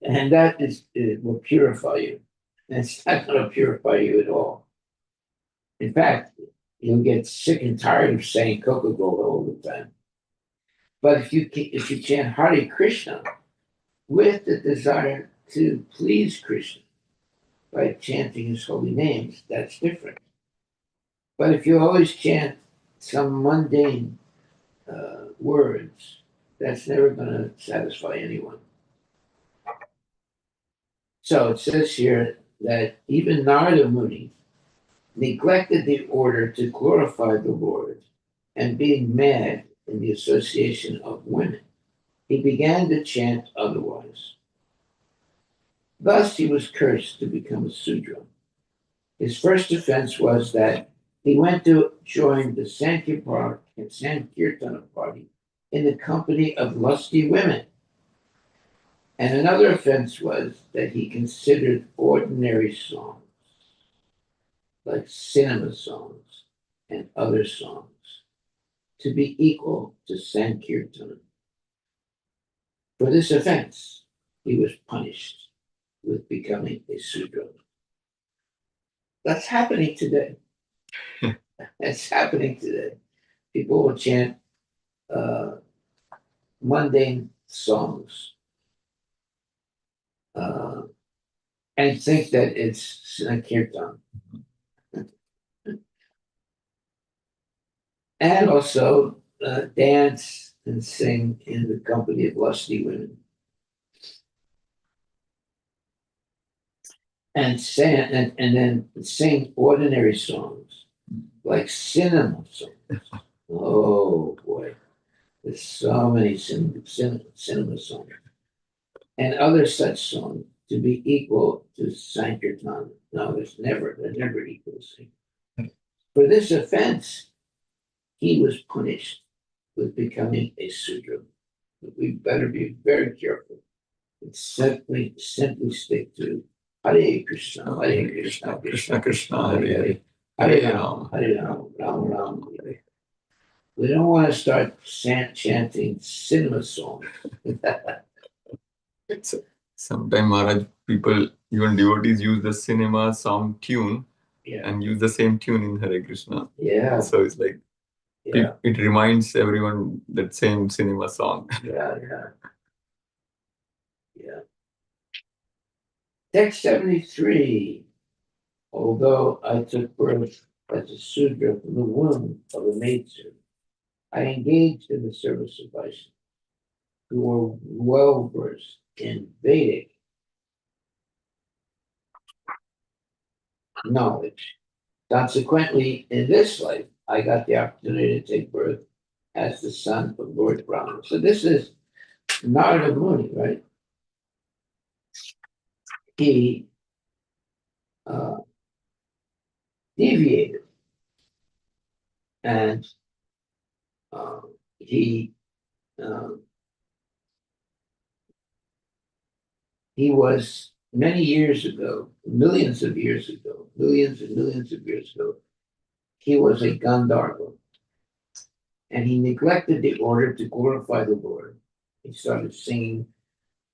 Speaker 1: and that it will purify you. And it's not going to purify you at all. In fact, you'll get sick and tired of saying Coca-Cola all the time. But if you chant Hare Krishna with the desire to please Krishna by chanting his holy names, that's different. But if you always chant some mundane words, that's never going to satisfy anyone. So it says here that even Narada Muni neglected the order to glorify the Lord, and being mad in the association of women, he began to chant otherwise. Thus he was cursed to become a Sudra. His first offense was that he went to join the Sankirtana party in the company of lusty women. And another offense was that he considered ordinary songs, like cinema songs and other songs, to be equal to Sankirtana. For this offense, he was punished with becoming a Sudra. That's happening today. That's happening today. People will chant uh, mundane songs uh, and think that it's Sankirtan. And also dance and sing in the company of lusty women. and then sing ordinary songs like cinema songs. Oh boy, there's so many cinema songs and other such songs to be equal to Sankirtan. No, they're never equal. For this offense, he was punished with becoming a Sudra. We better be very careful and simply stick to Hare Krishna, Krishna Krishna, Hare Hare Ram Ram, Hare. We don't want to start chanting cinema songs.
Speaker 2: Sometimes Maharaj, people, even devotees use the cinema song tune and use the same tune in Hare Krishna.
Speaker 1: Yeah.
Speaker 2: So it's like it reminds everyone that same cinema song.
Speaker 1: Yeah. Text 73. Although I took birth as a Sudra from the womb of a maidservant, I engaged in the service of Vaishnavas who were well versed in Vedic knowledge. Consequently, in this life, I got the opportunity to take birth as the son of Lord Brahma. So this is Narada Muni, right? He deviated and he was many years ago, millions and millions of years ago, he was a Gandharva. And he neglected the order to glorify the Lord. He started singing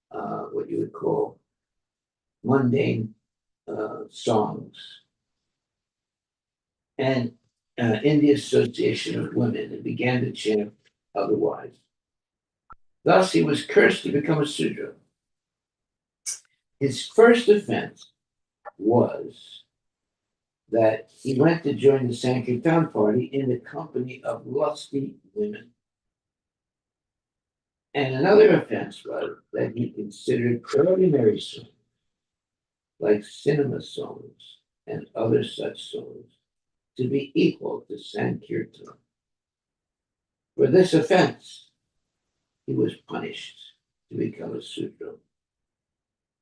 Speaker 1: what you would call mundane songs. And in the association of women, and began to chant otherwise. Thus, he was cursed to become a Sudra. His first offense was that he went to join the Sankirtan party in the company of lusty women. And another offense was that he considered ordinary songs, like cinema songs and other such songs, to be equal to Sankirtan. For this offense, he was punished to become a Sudra.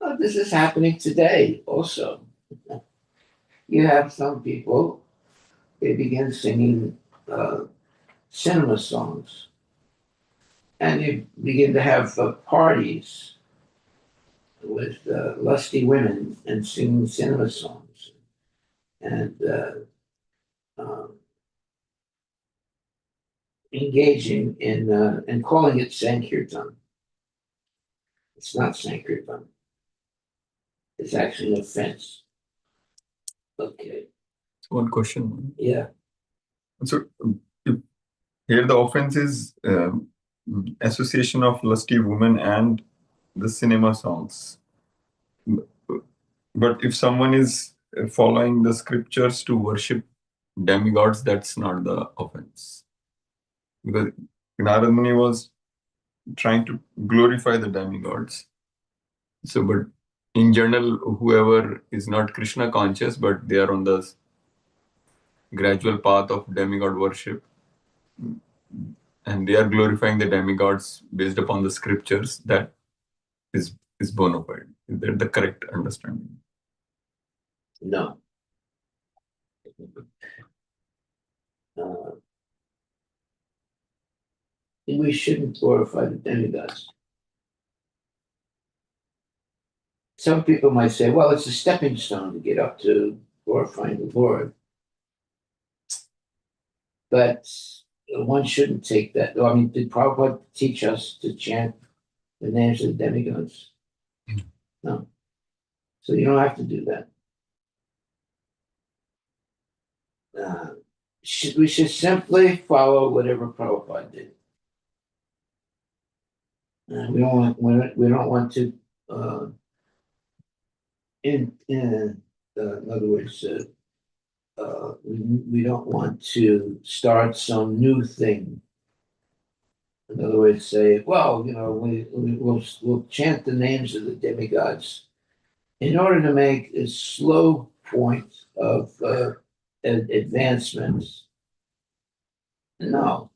Speaker 1: Well, this is happening today also. You have some people, they begin singing cinema songs, and they begin to have parties with lusty women and singing cinema songs, and engaging in and calling it Sankirtan. It's not Sankirtan. It's actually an offense. Okay.
Speaker 2: One question.
Speaker 1: Yeah.
Speaker 2: So here the offense is association of lusty women and the cinema songs. But if someone is following the scriptures to worship demigods, that's not the offense. Because Narada Muni was trying to glorify the demigods. So, but in general, whoever is not Krishna conscious, but they are on the gradual path of demigod worship, and they are glorifying the demigods based upon the scriptures, that is bona fide. Is that the correct understanding?
Speaker 1: No. We shouldn't glorify the demigods. Some people might say, well, it's a stepping stone to get up to glorifying the Lord. But one shouldn't take that. I mean, did Prabhupada teach us to chant the names of the demigods? No. So you don't have to do that. We should simply follow whatever Prabhupada did. We don't want to. In other words, we don't want to start some new thing. In other words, say, well, we'll chant the names of the demigods in order to make a slow point of advancements. No,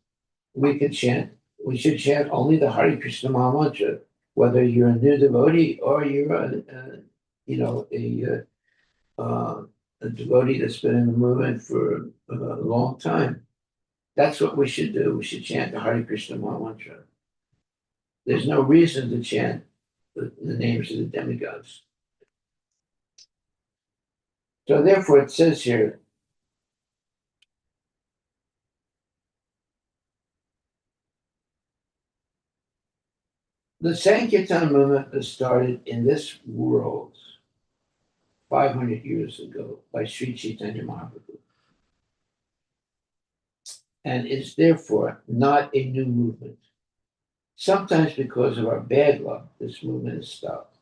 Speaker 1: we should chant only the Hare Krishna Maha Mantra, whether you're a new devotee or you're a devotee that's been in the movement for a long time. That's what we should do. We should chant the Hare Krishna Maha Mantra. There's no reason to chant the names of the demigods. So therefore it says here, the Sankirtan movement was started in this world 500 years ago by Sri Chaitanya Mahaprabhu, and is therefore not a new movement. Sometimes because of our bad luck, this movement is stopped.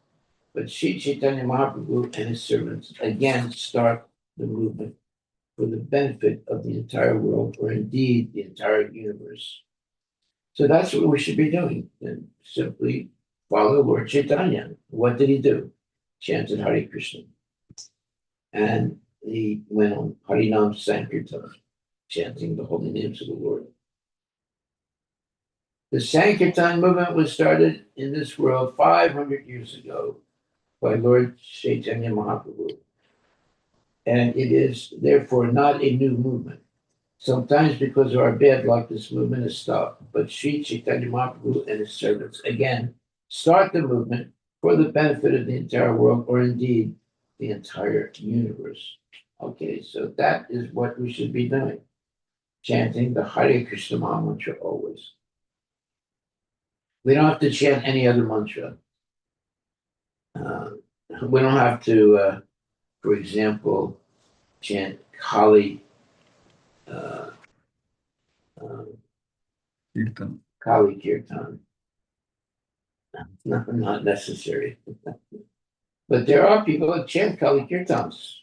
Speaker 1: But Sri Chaitanya Mahaprabhu and his servants again start the movement for the benefit of the entire world, or indeed the entire universe. So that's what we should be doing, and simply follow Lord Chaitanya. What did he do? Chanted Hare Krishna. And he went on Harinam Sankirtan, chanting the holy names of the Lord. The Sankirtan movement was started in this world 500 years ago by Lord Chaitanya Mahaprabhu, and it is therefore not a new movement. Sometimes because of our bad luck, this movement is stopped, but Sri Chaitanya Mahaprabhu and his servants again start the movement for the benefit of the entire world, or indeed the entire universe. Okay, so that is what we should be doing, chanting the Hare Krishna Maha Mantra always. We don't have to chant any other mantra. We don't have to, for example, chant Kali,
Speaker 2: Kirtan.
Speaker 1: Kali Kirtan. Not necessary. But there are people that chant Kali Kirtans.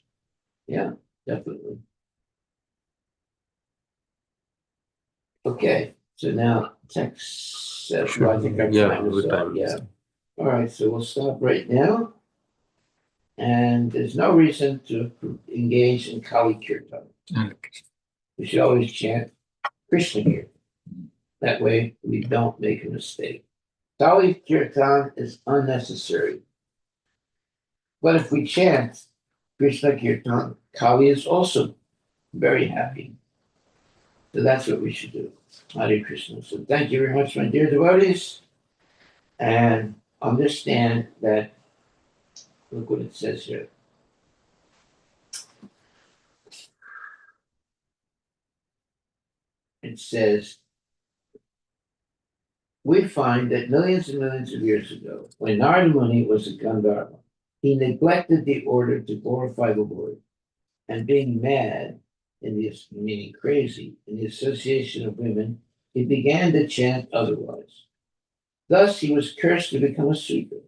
Speaker 1: Yeah, definitely. Okay, so now text. Well, I think our time is up. Yeah. All right, so we'll stop right now. And there's no reason to engage in Kali Kirtan. We should always chant Krishna Kirtan. That way we don't make a mistake. Kali Kirtan is unnecessary. But if we chant Krishna Kirtan, Kali is also very happy. So that's what we should do. Hare Krishna. So thank you very much, my dear devotees. And understand that, look what it says here. It says, we find that millions and millions of years ago, when Narada Muni was a Gandharva, he neglected the order to glorify the Lord, and being mad, meaning crazy, in the association of women, he began to chant otherwise. Thus, he was cursed to become a Sudra.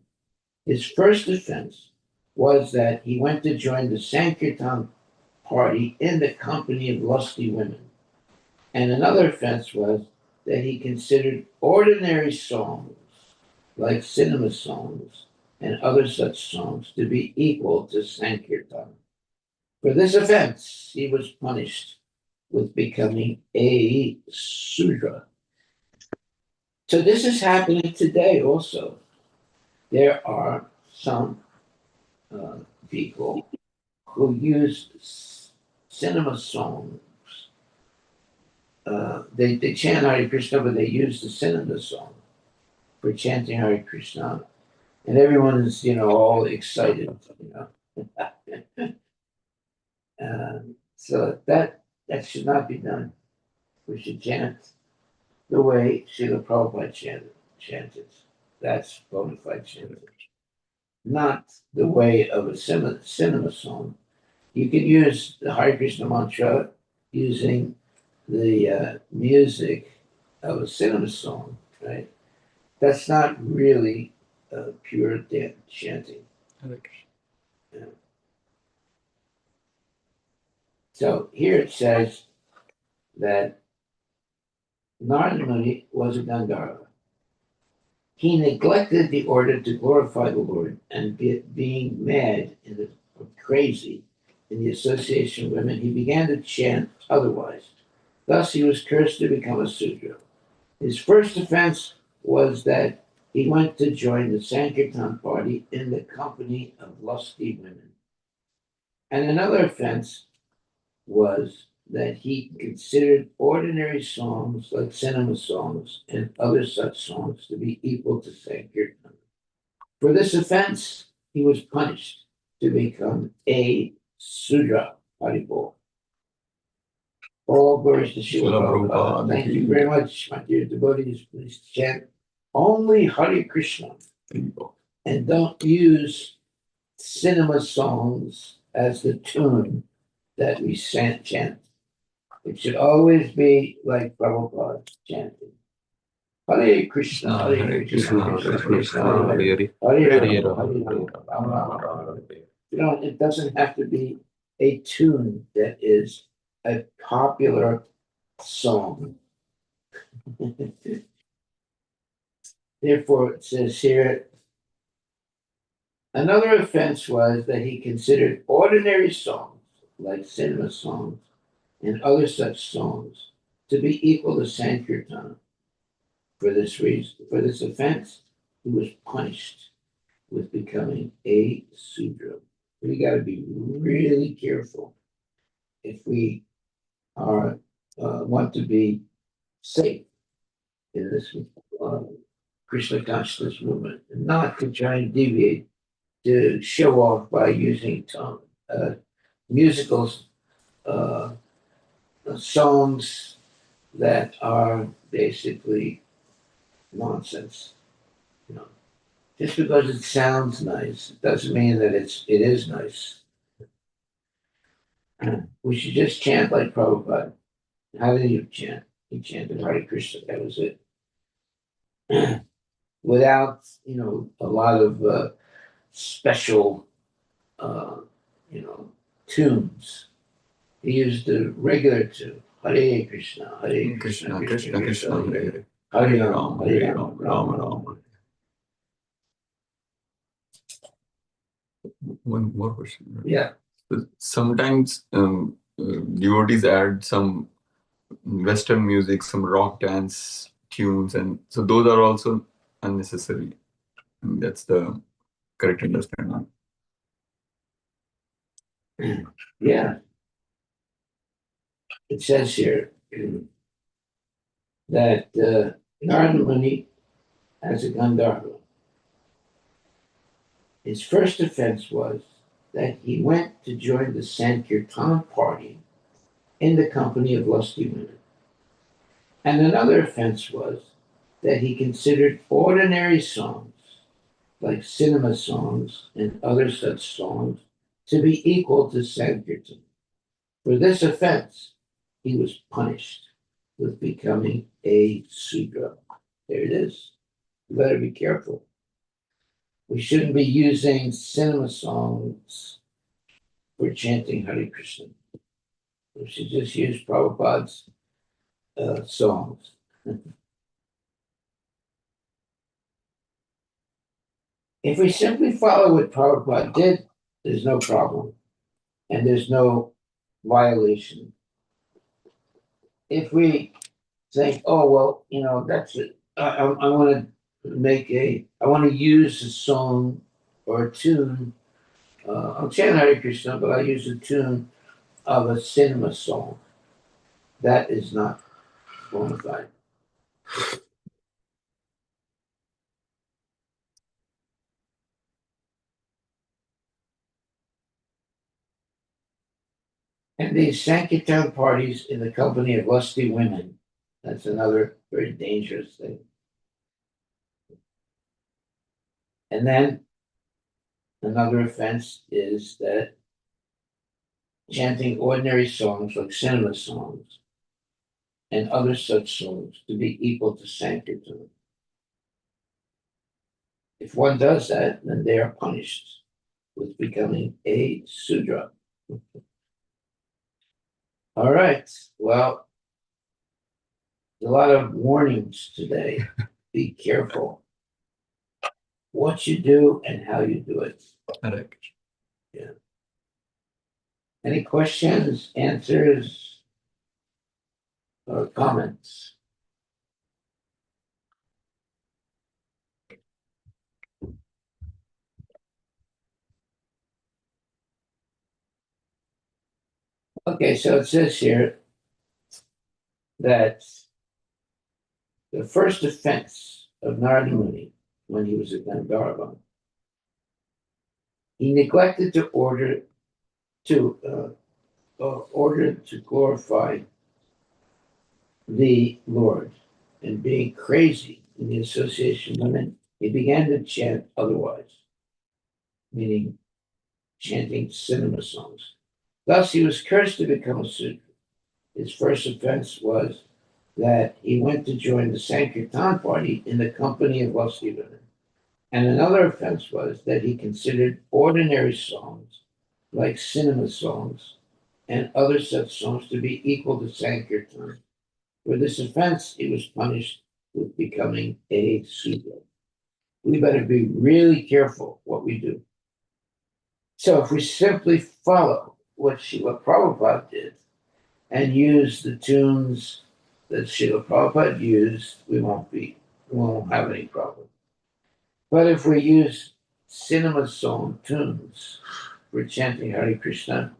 Speaker 1: His first offense was that he went to join the Sankirtan party in the company of lusty women. And another offense was that he considered ordinary songs, like cinema songs and other such songs, to be equal to Sankirtan. For this offense, he was punished with becoming a Sudra. So this is happening today also. There are some people who use cinema songs. They chant Hare Krishna, but they use the cinema song for chanting Hare Krishna. And everyone is, all excited, So that should not be done. We should chant the way Srila Prabhupada chanted. That's bona fide chanting. Not the way of a cinema song. You can use the Hare Krishna mantra using the music of a cinema song, right? That's not really pure chanting. Yeah. So here it says that Narada Muni was a Gandharva. He neglected the order to glorify the Lord, and being mad or crazy in the association of women, he began to chant otherwise. Thus, he was cursed to become a Sudra. His first offense was that he went to join the Sankirtan party in the company of lusty women. And another offense was that he considered ordinary songs like cinema songs and other such songs to be equal to Sankirtan. For this offense, he was punished to become a Sudra. Haribol. All glories to Srila
Speaker 2: Srila
Speaker 1: Prabhupada.
Speaker 2: Prabhupada
Speaker 1: Thank
Speaker 2: ki
Speaker 1: you very much, my dear devotees. Please chant only Hare Krishna
Speaker 2: jai.
Speaker 1: and don't use cinema songs as the tune that we chant. It should always be like Prabhupada chanting. Hare Krishna, Hare
Speaker 2: Hare
Speaker 1: Krishna,
Speaker 2: Krishna,
Speaker 1: Krishna
Speaker 2: Hare
Speaker 1: Krishna,
Speaker 2: Krishna,
Speaker 1: Hare
Speaker 2: Hare
Speaker 1: Hare,
Speaker 2: Hare
Speaker 1: Hare
Speaker 2: Rama,
Speaker 1: Rama, Hare
Speaker 2: Hare
Speaker 1: Rama,
Speaker 2: Rama,
Speaker 1: Rama
Speaker 2: Rama
Speaker 1: Rama,
Speaker 2: Rama,
Speaker 1: Hare.
Speaker 2: Hare.
Speaker 1: It doesn't have to be a tune that is a popular song. Therefore, it says here, another offense was that he considered ordinary songs, like cinema songs and other such songs, to be equal to Sankirtan. For this reason, for this offense, he was punished with becoming a Sudra. We got to be really careful if we are want to be safe in this Krishna consciousness movement, and not to try and deviate to show off by using musicals, uh, songs that are basically nonsense. You know, just because it sounds nice, it doesn't mean that it is nice. We should just chant like Prabhupada. How did you chant? He chanted Hare Krishna. That was it. Without, a lot of special, uh, tunes. He used the regular tune. Hare Krishna, Hare Krishna,
Speaker 2: Krishna,
Speaker 1: Krishna
Speaker 2: Krishna,
Speaker 1: Krishna,
Speaker 2: Krishna,
Speaker 1: Hare
Speaker 2: Hare
Speaker 1: Hare,
Speaker 2: Hare,
Speaker 1: Hare
Speaker 2: Hare
Speaker 1: Rama,
Speaker 2: Ram,
Speaker 1: Hare
Speaker 2: Hare
Speaker 1: Rama,
Speaker 2: Ram,
Speaker 1: Rama
Speaker 2: Rama
Speaker 1: Rama.
Speaker 2: Rama. One more question.
Speaker 1: Yeah,
Speaker 2: Sometimes devotees add some Western music, some rock dance tunes, and so those are also unnecessary. That's the correct understanding.
Speaker 1: yeah. It says here that Narada Muni, as a Gandharva, his first offense was that he went to join the Sankirtan party in the company of lusty women. And another offense was that he considered ordinary songs, like cinema songs and other such songs, to be equal to Sankirtan. For this offense, he was punished with becoming a Sudra. There it is. You better be careful. We shouldn't be using cinema songs for chanting Hare Krishna. We should just use Prabhupada's songs. If we simply follow what Prabhupada did, there's no problem and there's no violation. If we think, oh, well, that's it. I want I want to use a song or a tune. I'll chant Hare Krishna, but I use a tune of a cinema song. That is not bona fide. And these Sankirtan parties in the company of lusty women, that's another very dangerous thing. And then another offense is that chanting ordinary songs like cinema songs and other such songs to be equal to Sankirtan. If one does that, then they are punished with becoming a Sudra. All right. Well, a lot of warnings today. Be careful. what you do and how you do it.
Speaker 2: Hare
Speaker 1: Any questions, answers, or comments? Okay, so it says here that the first offense of Narada Muni when he was at Gandharva, he neglected to order to glorify the Lord, and being crazy in the association of women, he began to chant otherwise, meaning chanting cinema songs. Thus, he was cursed to become a Sudra. His first offense was that he went to join the Sankirtan party in the company of lusty women. And another offense was that he considered ordinary songs, like cinema songs and other such songs, to be equal to Sankirtan. For this offense, he was punished with becoming a Sudra. We better be really careful what we do. So if we simply follow what Srila Prabhupada did and use the tunes that Srila Prabhupada used, we won't have any problem. But if we use cinema song tunes for chanting Hare Krishna,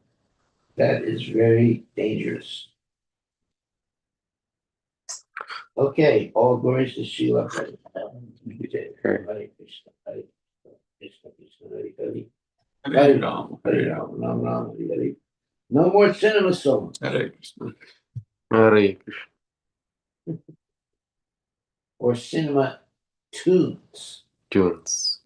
Speaker 1: that is very dangerous. Okay, all glories to Srila Prabhupada. Hare Krishna, Hare Krishna, Krishna Hare Hare. Hare Ram, Hare Ram, Ram Ram, Hare Hare. No more cinema songs.
Speaker 2: Hare Krishna.
Speaker 3: Hare Krishna.
Speaker 1: Or cinema tunes.
Speaker 3: Tunes.